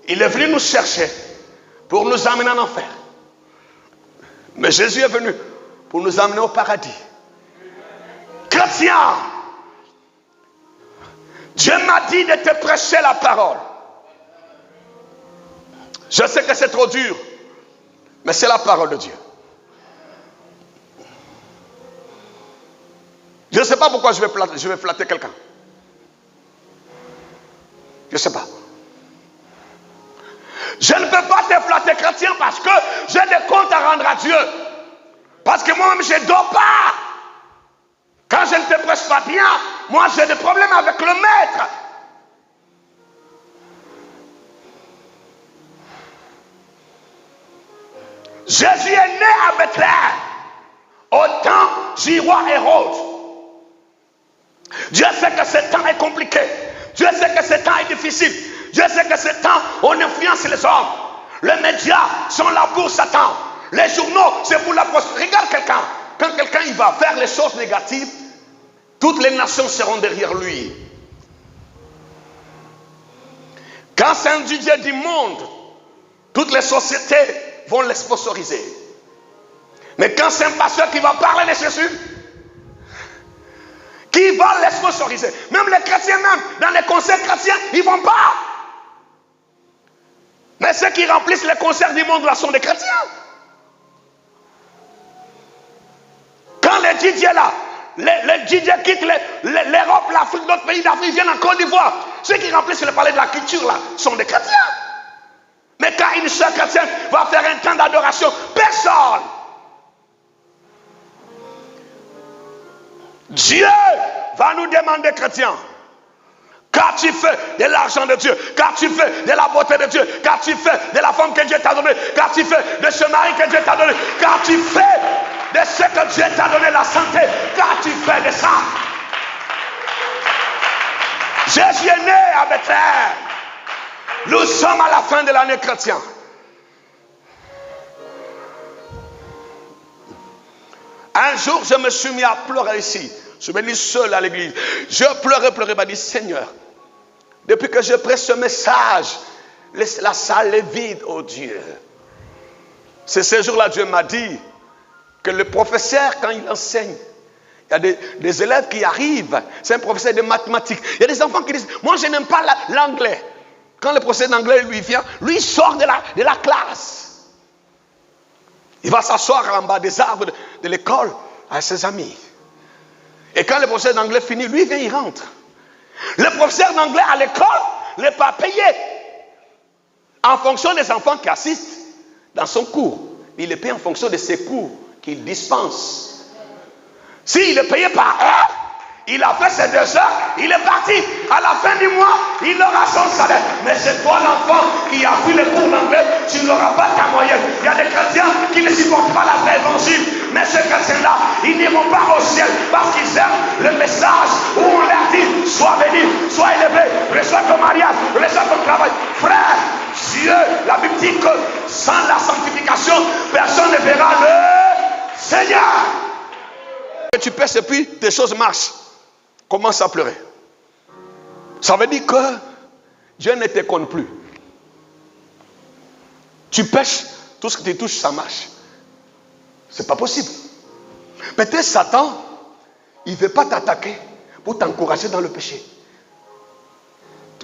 Il est venu nous chercher pour nous amener en enfer. Mais Jésus est venu pour nous amener au paradis. Chrétien, Dieu m'a dit de te prêcher la parole. Je sais que c'est trop dur, mais c'est la parole de Dieu. Je ne sais pas pourquoi je vais flatter quelqu'un. Je ne sais pas. Je ne peux pas te flatter, chrétien, parce que j'ai des comptes à rendre à Dieu. Parce que moi-même, je ne dors pas. Quand je ne te prêche pas bien, moi j'ai des problèmes avec le maître. Jésus est né à Bethléem, au temps du roi Hérode. Dieu sait que ce temps est compliqué. Dieu sait que ce temps est difficile. Dieu sait que ce temps, on influence les hommes. Les médias sont là pour Satan. Les journaux, c'est pour la prospérité. Regarde quelqu'un. Quand quelqu'un il va faire les choses négatives, toutes les nations seront derrière lui. Quand c'est un Dieu du monde, toutes les sociétés vont le sponsoriser. Mais quand c'est un pasteur qui va parler de Jésus, qui va les sponsoriser? Même les chrétiens, même dans les concerts chrétiens, ils ne vont pas. Mais ceux qui remplissent les concerts du monde là sont des chrétiens. Quand les DJ là, les DJ quittent l'Europe, l'Afrique, d'autres pays d'Afrique, viennent en Côte d'Ivoire. Ceux qui remplissent le palais de la culture là sont des chrétiens. Mais quand une seule chrétienne va faire un temps d'adoration, personne. Dieu va nous demander, chrétiens, qu'as-tu fait de l'argent de Dieu? Qu'as-tu fait de la beauté de Dieu? Qu'as-tu fait de la femme que Dieu t'a donnée? Qu'as-tu fait de ce mari que Dieu t'a donné? Qu'as-tu fait de ce que Dieu t'a donné, la santé? Qu'as-tu fait de ça? Jésus est né à Bethléem. Nous sommes à la fin de l'année chrétienne. Un jour, je me suis mis à pleurer ici. Je suis venu seul à l'église. Je pleurais, m'a dit: Seigneur, depuis que je prêche ce message, la salle est vide, oh Dieu. C'est ce jour-là, Dieu m'a dit que le professeur, quand il enseigne, il y a des élèves qui arrivent, c'est un professeur de mathématiques. Il y a des enfants qui disent, moi je n'aime pas l'anglais. Quand le professeur d'anglais lui vient, lui sort de la classe. Il va s'asseoir en bas des arbres de l'école avec ses amis. Et quand le professeur d'anglais finit, lui vient, il rentre. Le professeur d'anglais à l'école n'est pas payé en fonction des enfants qui assistent dans son cours. Il est payé en fonction de ses cours qu'il dispense. S'il est payé par heure, il a fait ses 2 heures, il est parti. À la fin du mois, il aura son salaire. Mais c'est toi l'enfant qui a pris le cours d'anglais, tu n'auras pas ta moyenne. Il y a des chrétiens qui ne supportent pas la vraie évangile. Mais ces chrétiens-là, ils n'iront pas au ciel parce qu'ils aiment le message où on leur dit, sois béni, sois élevé, reçois ton mariage, reçois ton travail. Frère, Dieu, la Bible dit que sans la sanctification, personne ne verra le Seigneur. Et tu pèches et puis tes choses marchent. Commence à pleurer. Ça veut dire que Dieu ne te connaît plus. Tu pèches, tout ce que tu touches, ça marche. C'est pas possible. Peut-être Satan, il ne veut pas t'attaquer pour t'encourager dans le péché.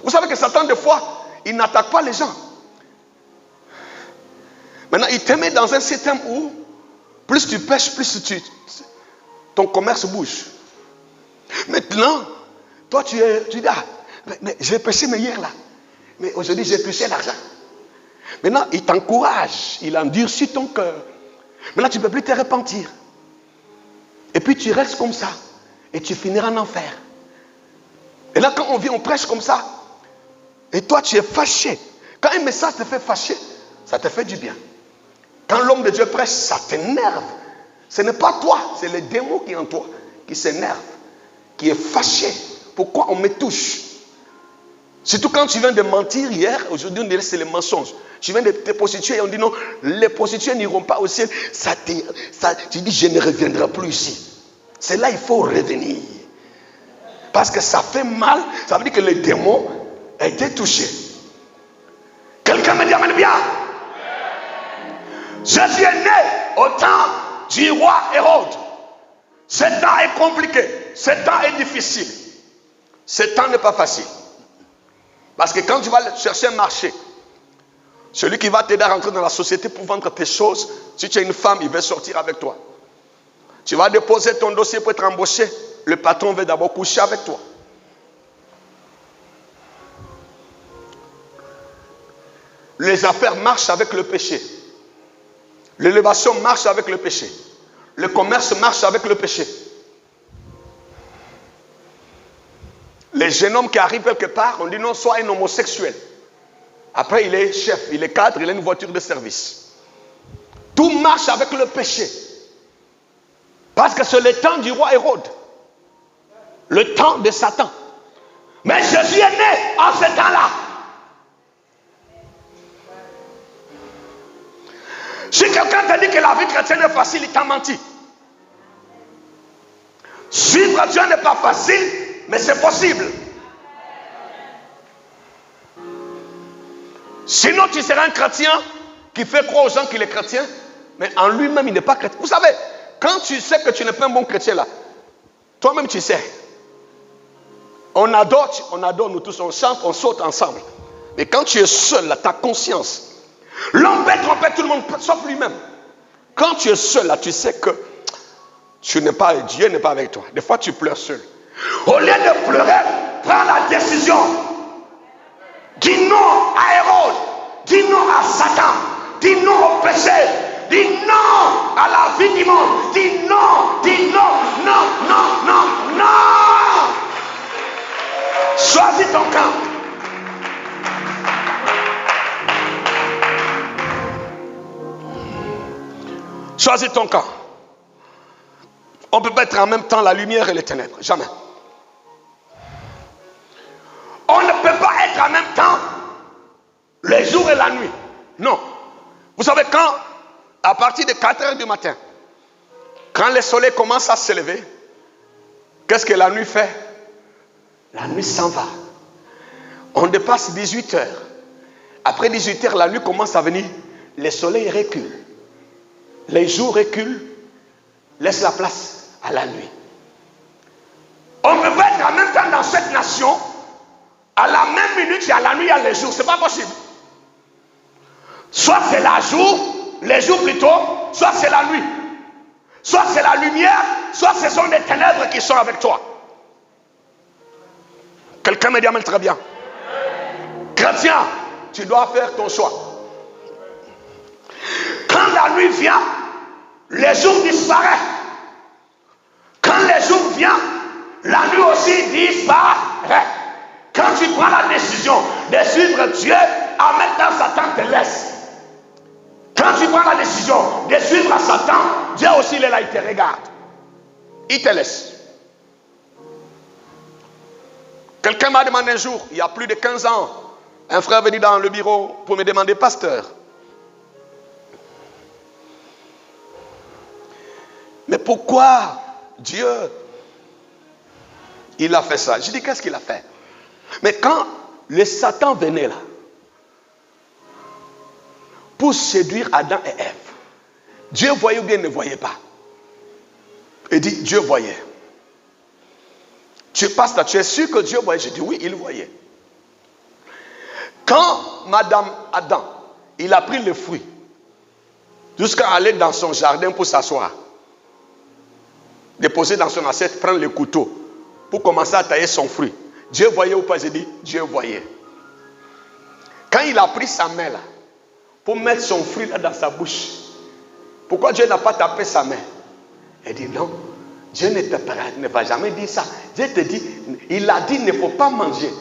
Vous savez que Satan, des fois, il n'attaque pas les gens. Maintenant, il te met dans un système où plus tu pèches, plus ton commerce bouge. Maintenant, toi tu dis, ah, mais j'ai péché mais hier là. Mais aujourd'hui j'ai touché l'argent. Maintenant, il t'encourage, il endurcit ton cœur. Maintenant, tu ne peux plus te repentir. Et puis tu restes comme ça. Et tu finiras en enfer. Et là, quand on vient, on prêche comme ça. Et toi, tu es fâché. Quand un message te fait fâcher, ça te fait du bien. Quand l'homme de Dieu prêche, ça t'énerve. Ce n'est pas toi, c'est le démon qui est en toi, qui s'énerve, qui est fâché. Pourquoi on me touche? Surtout quand tu viens de mentir hier, aujourd'hui on dirait que c'est le mensonge. Tu viens de te prostituer et on dit non, les prostituées n'iront pas au ciel. Tu dis je ne reviendrai plus ici. C'est là il faut revenir. Parce que ça fait mal, ça veut dire que le démon a été touché. Quelqu'un me dit amen bien. Jésus est né au temps du roi Hérode. Ce temps est compliqué, ce temps est difficile. Ce temps n'est pas facile. Parce que quand tu vas chercher un marché, celui qui va t'aider à rentrer dans la société pour vendre tes choses, si tu es une femme, il veut sortir avec toi. Tu vas déposer ton dossier pour être embauché, le patron veut d'abord coucher avec toi. Les affaires marchent avec le péché. L'élévation marche avec le péché. Le commerce marche avec le péché. Les jeunes hommes qui arrivent quelque part, on dit non, soit un homosexuel. Après, il est chef, il est cadre, il a une voiture de service. Tout marche avec le péché. Parce que c'est le temps du roi Hérode. Le temps de Satan. Mais Jésus est né en ce temps-là. Si quelqu'un te dit que la vie chrétienne est facile, il t'a menti. Suivre Dieu n'est pas facile, mais c'est possible. Sinon, tu seras un chrétien qui fait croire aux gens qu'il est chrétien, mais en lui-même, il n'est pas chrétien. Vous savez, quand tu sais que tu n'es pas un bon chrétien là, toi-même tu sais. On adore nous tous, on chante, on saute ensemble. Mais quand tu es seul là, ta conscience, l'homme peut tromper tout le monde, sauf lui-même. Quand tu es seul là, tu sais que Dieu n'est pas avec toi. Des fois, tu pleures seul. Au lieu de pleurer, prends la décision. Dis non à Hérode. Dis non à Satan. Dis non au péché. Dis non à la vie du monde. Dis non, non, non, non, non. Choisis ton camp. Choisis ton camp. On ne peut pas être en même temps la lumière et les ténèbres. Jamais. On ne peut pas être en même temps le jour et la nuit. Non. Vous savez quand, à partir de 4 heures du matin, quand le soleil commence à se lever, qu'est-ce que la nuit fait? La nuit s'en va. On dépasse 18 heures. Après 18 heures, la nuit commence à venir. Le soleil recule. les jours reculent, laisse la place à la nuit. On ne peut pas être en même temps dans cette nation, à la même minute, il y a la nuit, il y a les jours. Ce n'est pas possible. Soit c'est la jour, les jours plutôt, soit c'est la nuit. Soit c'est la lumière, soit ce sont des ténèbres qui sont avec toi. Quelqu'un me dit amen très bien. Chrétien, tu dois faire ton choix. Quand la nuit vient, les jours disparaissent. Quand les jours viennent, la nuit aussi disparaît. Quand tu prends la décision de suivre Dieu, Ahmed dans Satan te laisse. Quand tu prends la décision de suivre Satan, Dieu aussi il est là, il te regarde. Il te laisse. Quelqu'un m'a demandé un jour, il y a plus de 15 ans, un frère venu dans le bureau pour me demander, pasteur, mais pourquoi Dieu, il a fait ça? Je dis, qu'est-ce qu'il a fait? Mais quand le Satan venait là, pour séduire Adam et Ève, Dieu voyait ou bien ne voyait pas? Il dit, Dieu voyait. Tu passes là, tu es sûr que Dieu voyait? Je dis, oui, il voyait. Quand Madame Adam, il a pris le fruit, jusqu'à aller dans son jardin pour s'asseoir, déposer dans son assiette, prendre le couteau, pour commencer à tailler son fruit. Dieu voyait ou pas? J'ai dit, Dieu voyait. Quand il a pris sa main là, pour mettre son fruit là dans sa bouche, pourquoi Dieu n'a pas tapé sa main? Elle dit non, Dieu ne va jamais dire ça. Dieu te dit, il a dit, il ne faut pas manger.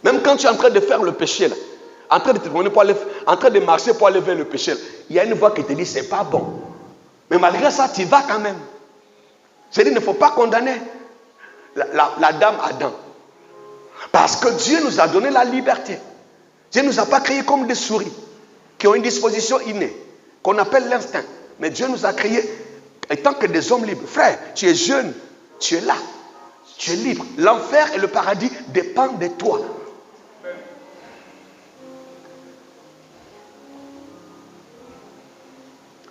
Même quand tu es en train de faire le péché là, en train de te promener pour aller, en train de marcher pour aller vers le péché là, il y a une voix qui te dit, c'est pas bon. Mais malgré ça, tu vas quand même. C'est dit, il ne faut pas condamner la dame Adam. Parce que Dieu nous a donné la liberté. Dieu ne nous a pas créés comme des souris qui ont une disposition innée, qu'on appelle l'instinct. Mais Dieu nous a créés étant que des hommes libres. Frère, tu es jeune, tu es là, tu es libre. L'enfer et le paradis dépendent de toi.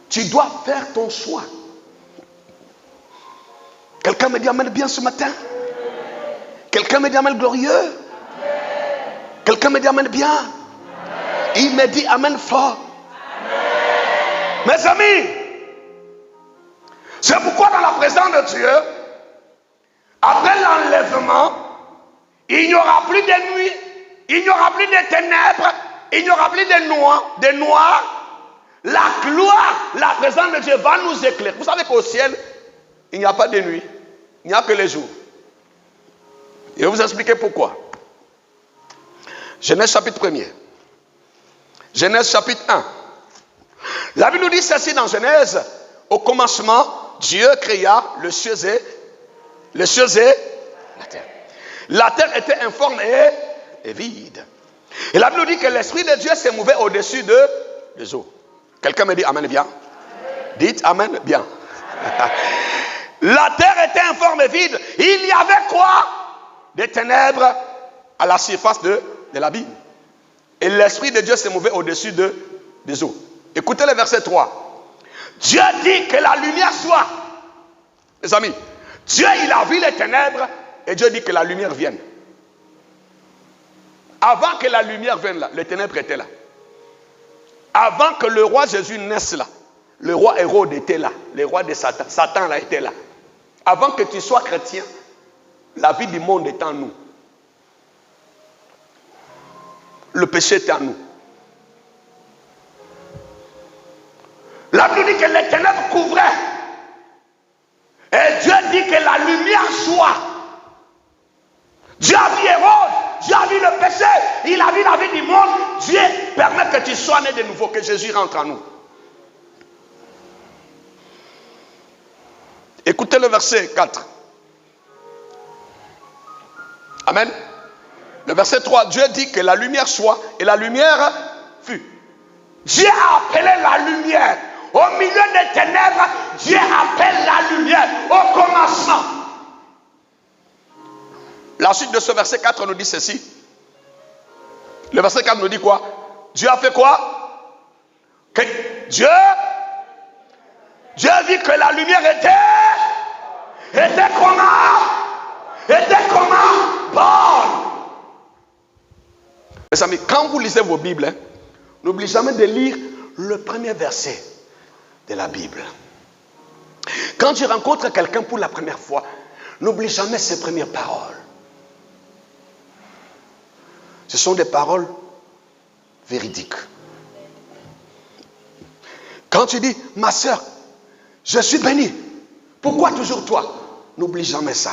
Tu dois faire ton choix. Quelqu'un me dit amen bien ce matin? Quelqu'un me dit amen glorieux? Quelqu'un me dit amen bien? Il me dit amen fort. Mes amis, c'est pourquoi dans la présence de Dieu, après l'enlèvement, il n'y aura plus de nuit, il n'y aura plus de ténèbres, il n'y aura plus de noir. La gloire, la présence de Dieu va nous éclairer. Vous savez qu'au ciel, il n'y a pas de nuit, il n'y a que les jours. Je vais vous expliquer pourquoi. Genèse chapitre 1er. Genèse chapitre 1. La Bible nous dit ceci dans Genèse. Au commencement, Dieu créa les cieux et la terre. La terre était informe et vide. Et la Bible nous dit que l'Esprit de Dieu s'est mouvait au-dessus des eaux. Quelqu'un me dit amen bien? Dites amen bien. La terre était informe et vide. Il y avait quoi? Des ténèbres à la surface de l'abîme. Et l'Esprit de Dieu s'est mouvait au-dessus des eaux. Écoutez le verset 3. Dieu dit que la lumière soit. Mes amis, Dieu il a vu les ténèbres et Dieu dit que la lumière vienne. Avant que la lumière vienne là, les ténèbres étaient là. Avant que le roi Jésus naisse là, le roi Hérode était là, le roi de Satan, Satan là était là. Avant que tu sois chrétien, la vie du monde est en nous. Le péché est en nous. La Bible dit que les ténèbres couvraient. Et Dieu dit que la lumière soit. Dieu a vu Hérode, Dieu a vu le péché, il a vu la vie du monde. Dieu permet que tu sois né de nouveau, que Jésus rentre en nous. Écoutez le verset 4. Amen. Le verset 3, Dieu dit que la lumière soit, et la lumière fut. Dieu a appelé la lumière. Au milieu des ténèbres, Dieu appelle la lumière. Au commencement. La suite de ce verset 4 nous dit ceci. Le verset 4 nous dit quoi? Dieu a fait quoi? Que Dieu vit que la lumière était comment? Bonne. Mes amis, quand vous lisez vos Bibles, n'oubliez jamais de lire le premier verset de la Bible. Quand tu rencontres quelqu'un pour la première fois, n'oublie jamais ses premières paroles. Ce sont des paroles véridiques. Quand tu dis, ma soeur, je suis béni. Pourquoi toujours toi? N'oublie jamais ça.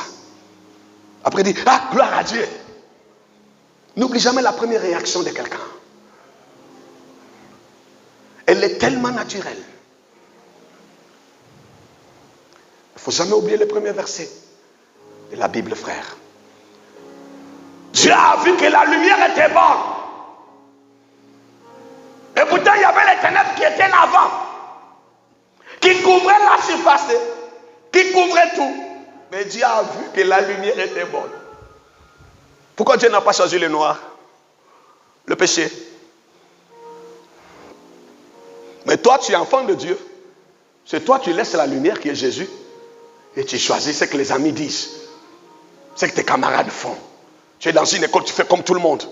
Après, dis, ah, gloire à Dieu. N'oublie jamais la première réaction de quelqu'un. Elle est tellement naturelle. Il ne faut jamais oublier le premier verset de la Bible, frère. Dieu a vu que la lumière était bonne. Et pourtant, il y avait les ténèbres qui étaient l'avant, qui couvraient la surface, qui couvraient tout. Mais Dieu a vu que la lumière était bonne. Pourquoi Dieu n'a pas choisi le noir? Le péché. Mais toi, tu es enfant de Dieu. C'est toi, tu laisses la lumière qui est Jésus. Et tu choisis ce que les amis disent. Ce que tes camarades font. Tu es dans une école, tu fais comme tout le monde.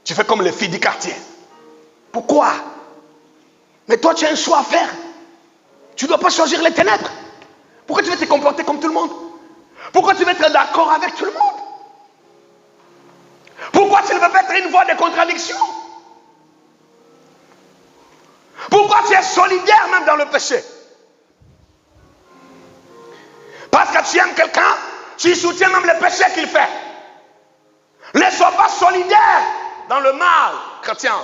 Tu fais comme les filles du quartier. Pourquoi? Mais toi, tu as un choix à faire. Tu ne dois pas choisir les ténèbres. Pourquoi tu veux te comporter comme tout le monde? Pourquoi tu veux être d'accord avec tout le monde? Pourquoi tu ne veux pas être une voix de contradiction? Pourquoi tu es solidaire même dans le péché? Parce que tu aimes quelqu'un, tu soutiens même le péché qu'il fait. Ne sois pas solidaire dans le mal, chrétien.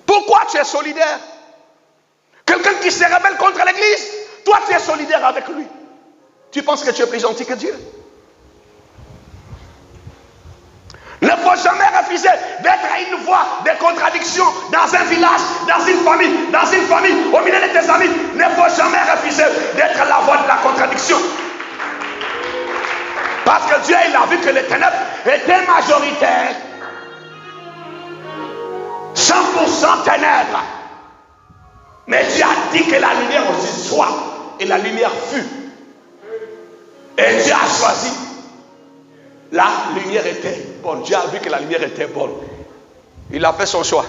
Pourquoi tu es solidaire? Quelqu'un qui se rebelle contre l'église, toi tu es solidaire avec lui. Tu penses que tu es plus gentil que Dieu? Ne faut jamais refuser d'être une voix de contradiction dans un village, dans une famille, au milieu de tes amis. Ne faut jamais refuser d'être la voix de la contradiction. Parce que Dieu, il a vu que les ténèbres étaient majoritaires. 100% ténèbres. Mais Dieu a dit que la lumière aussi soit. Et la lumière fut. Et Dieu a choisi. La lumière était bonne. Dieu a vu que la lumière était bonne. Il a fait son choix.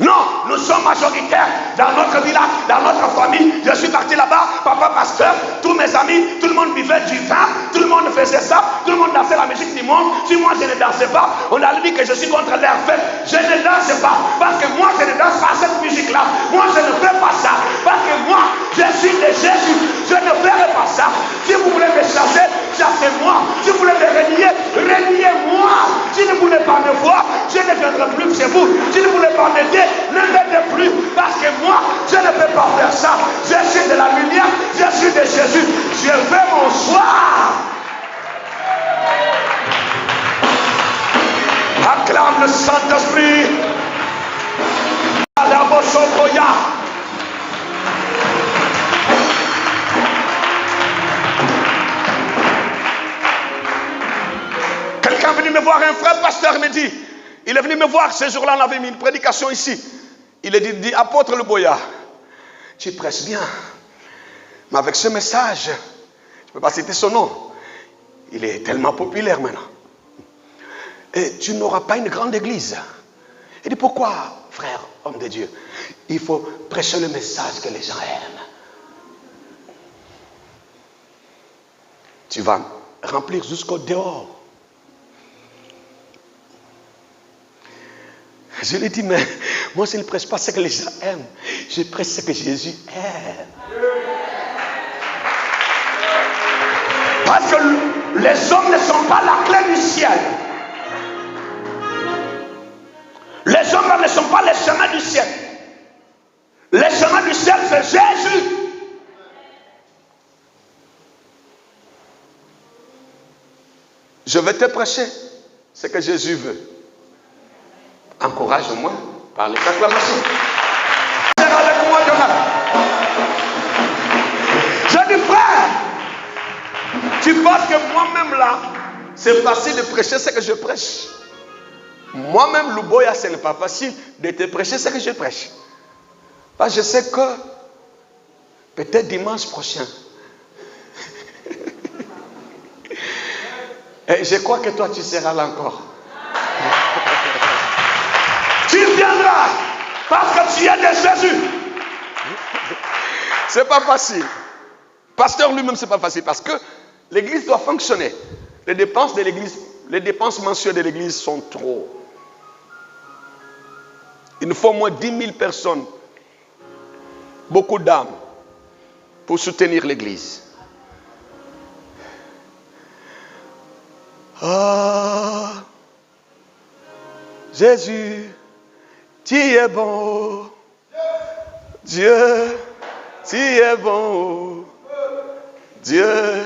Non, nous sommes majoritaires dans notre village, dans notre famille. Je suis parti là-bas, papa pasteur, tous mes amis, tout le monde buvait du vin, tout le monde faisait ça, tout le monde dansait la musique du monde. Si moi je ne dansais pas, on a dit que je suis contre l'air fait. Je ne danse pas, parce que moi je ne danse pas cette musique-là. Moi je ne fais pas ça, parce que moi je suis de Jésus. Je ne ferai pas ça. Si vous voulez me chasser, chassez-moi. Si vous voulez me renier, reniez-moi. Si vous ne voulez pas me voir, je ne viendrai plus chez vous. Si vous ne voulez pas m'aider, ne m'aidez plus, parce que moi, je ne peux pas faire ça. Je suis de la lumière, je suis de Jésus. Je fais mon choix. Acclame le Saint-Esprit. Quelqu'un est venu me voir, un frère pasteur me dit, il est venu me voir ce jour-là, on avait mis une prédication ici. Il a dit, apôtre Le Boya, tu prêches bien. Mais avec ce message, je ne peux pas citer son nom. Il est tellement populaire maintenant. Et tu n'auras pas une grande église. Il dit, pourquoi, frère, homme de Dieu? Il faut prêcher le message que les gens aiment. Tu vas remplir jusqu'au dehors. Je lui dis, mais moi je ne prêche pas ce que les gens aiment. Je prêche ce que Jésus aime. Parce que les hommes ne sont pas la clé du ciel. Les hommes ne sont pas les chemins du ciel. Les chemins du ciel, c'est Jésus. Je vais te prêcher ce que Jésus veut. Encourage-moi par les acclamations. Avec moi, Jonathan. Je dis, frère, tu penses que moi-même là, c'est facile de prêcher ce que je prêche? Moi-même, Louboya, ce n'est pas facile de te prêcher ce que je prêche. Parce que je sais que peut-être dimanche prochain, et je crois que toi, tu seras là encore. Tu viendras parce que tu es de Jésus. C'est pas facile. Pasteur lui-même, c'est pas facile parce que l'église doit fonctionner. Les dépenses de l'église, les dépenses mensuelles de l'église sont trop. Il nous faut au moins 10 000 personnes, beaucoup d'âmes, pour soutenir l'église. Ah, Jésus, tu es bon. Dieu, tu es bon. Dieu,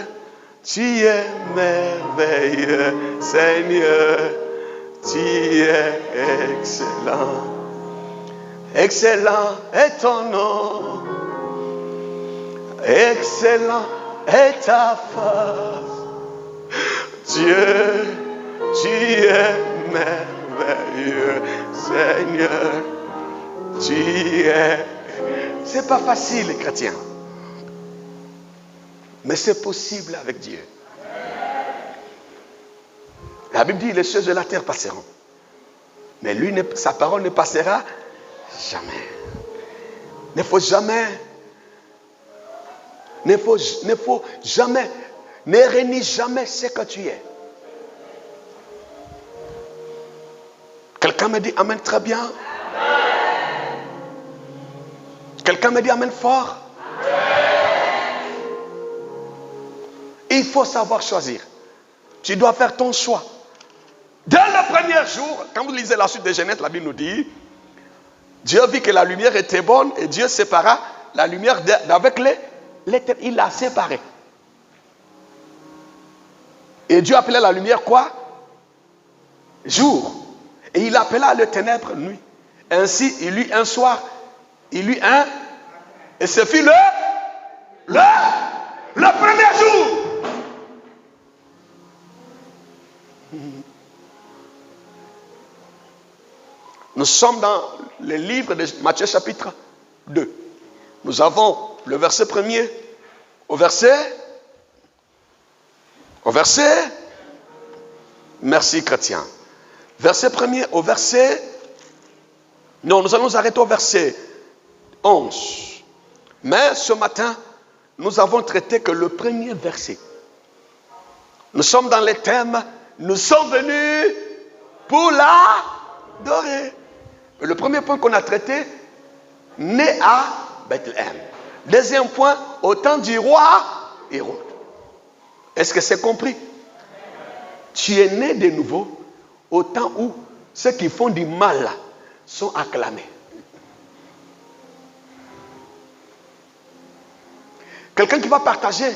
tu es merveilleux. Seigneur, tu es excellent. Excellent est ton nom. Excellent est ta face. Dieu, tu es merveilleux. Seigneur, tu es... C'est pas facile, les chrétiens. Mais c'est possible avec Dieu. La Bible dit, les cieux de la terre passeront. Mais lui, sa parole ne passera jamais. Ne faut jamais, ne renie jamais ce que tu es. Quelqu'un me dit amen très bien. Amen. Quelqu'un me dit amen fort. Amen. Il faut savoir choisir. Tu dois faire ton choix. Dès le premier jour, quand vous lisez la suite de Genèse, la Bible nous dit, Dieu vit que la lumière était bonne et Dieu sépara la lumière d'avec les ténèbres. Il l'a séparé. Et Dieu appelait la lumière quoi? Jour. Et il appela les ténèbres nuit. Ainsi, il eut un soir, il eut un, et ce fut le premier jour. Nous sommes dans le livre de Matthieu chapitre 2. Nous avons le verset 1er au verset. Merci chrétien. Verset 1er au verset. Non, nous allons nous arrêter au verset 11. Mais ce matin, nous avons traité que le premier verset. Nous sommes dans le thème. Nous sommes venus pour l'adorer. Le premier point qu'on a traité, né à Bethléem. Deuxième point, au temps du roi Hérode. Est-ce que c'est compris? Tu es né de nouveau au temps où ceux qui font du mal sont acclamés. Quelqu'un qui va partager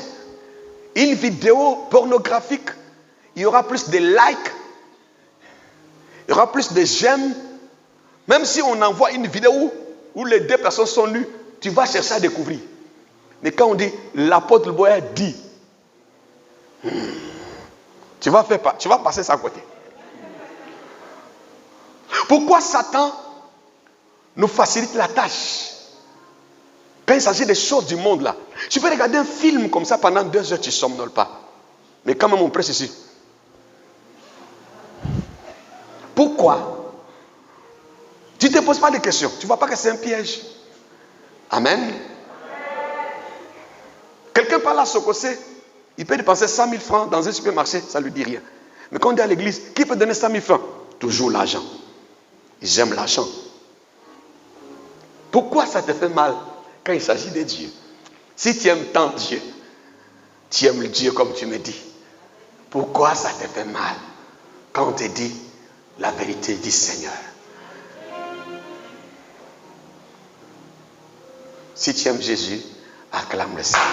une vidéo pornographique, il y aura plus de likes, il y aura plus de j'aime. Même si on envoie une vidéo où les deux personnes sont nues, tu vas chercher à découvrir. Mais quand on dit l'apôtre Boya dit, tu vas passer ça à côté. Pourquoi Satan nous facilite la tâche? Quand il s'agit des choses du monde là, tu peux regarder un film comme ça pendant 2 heures, tu ne somnoles pas. Mais quand même on presse ici. Pourquoi? Tu ne te poses pas de questions. Tu ne vois pas que c'est un piège. Amen. Quelqu'un parle à Sokosé, il peut dépenser 100 000 francs dans un supermarché, ça ne lui dit rien. Mais quand on dit à l'église, qui peut donner 100 000 francs? Toujours l'argent. Ils aiment l'argent. Pourquoi ça te fait mal quand il s'agit de Dieu? Si tu aimes tant Dieu, tu aimes le Dieu comme tu me dis. Pourquoi ça te fait mal quand on te dit la vérité du Seigneur? Si tu aimes Jésus, acclame le Seigneur.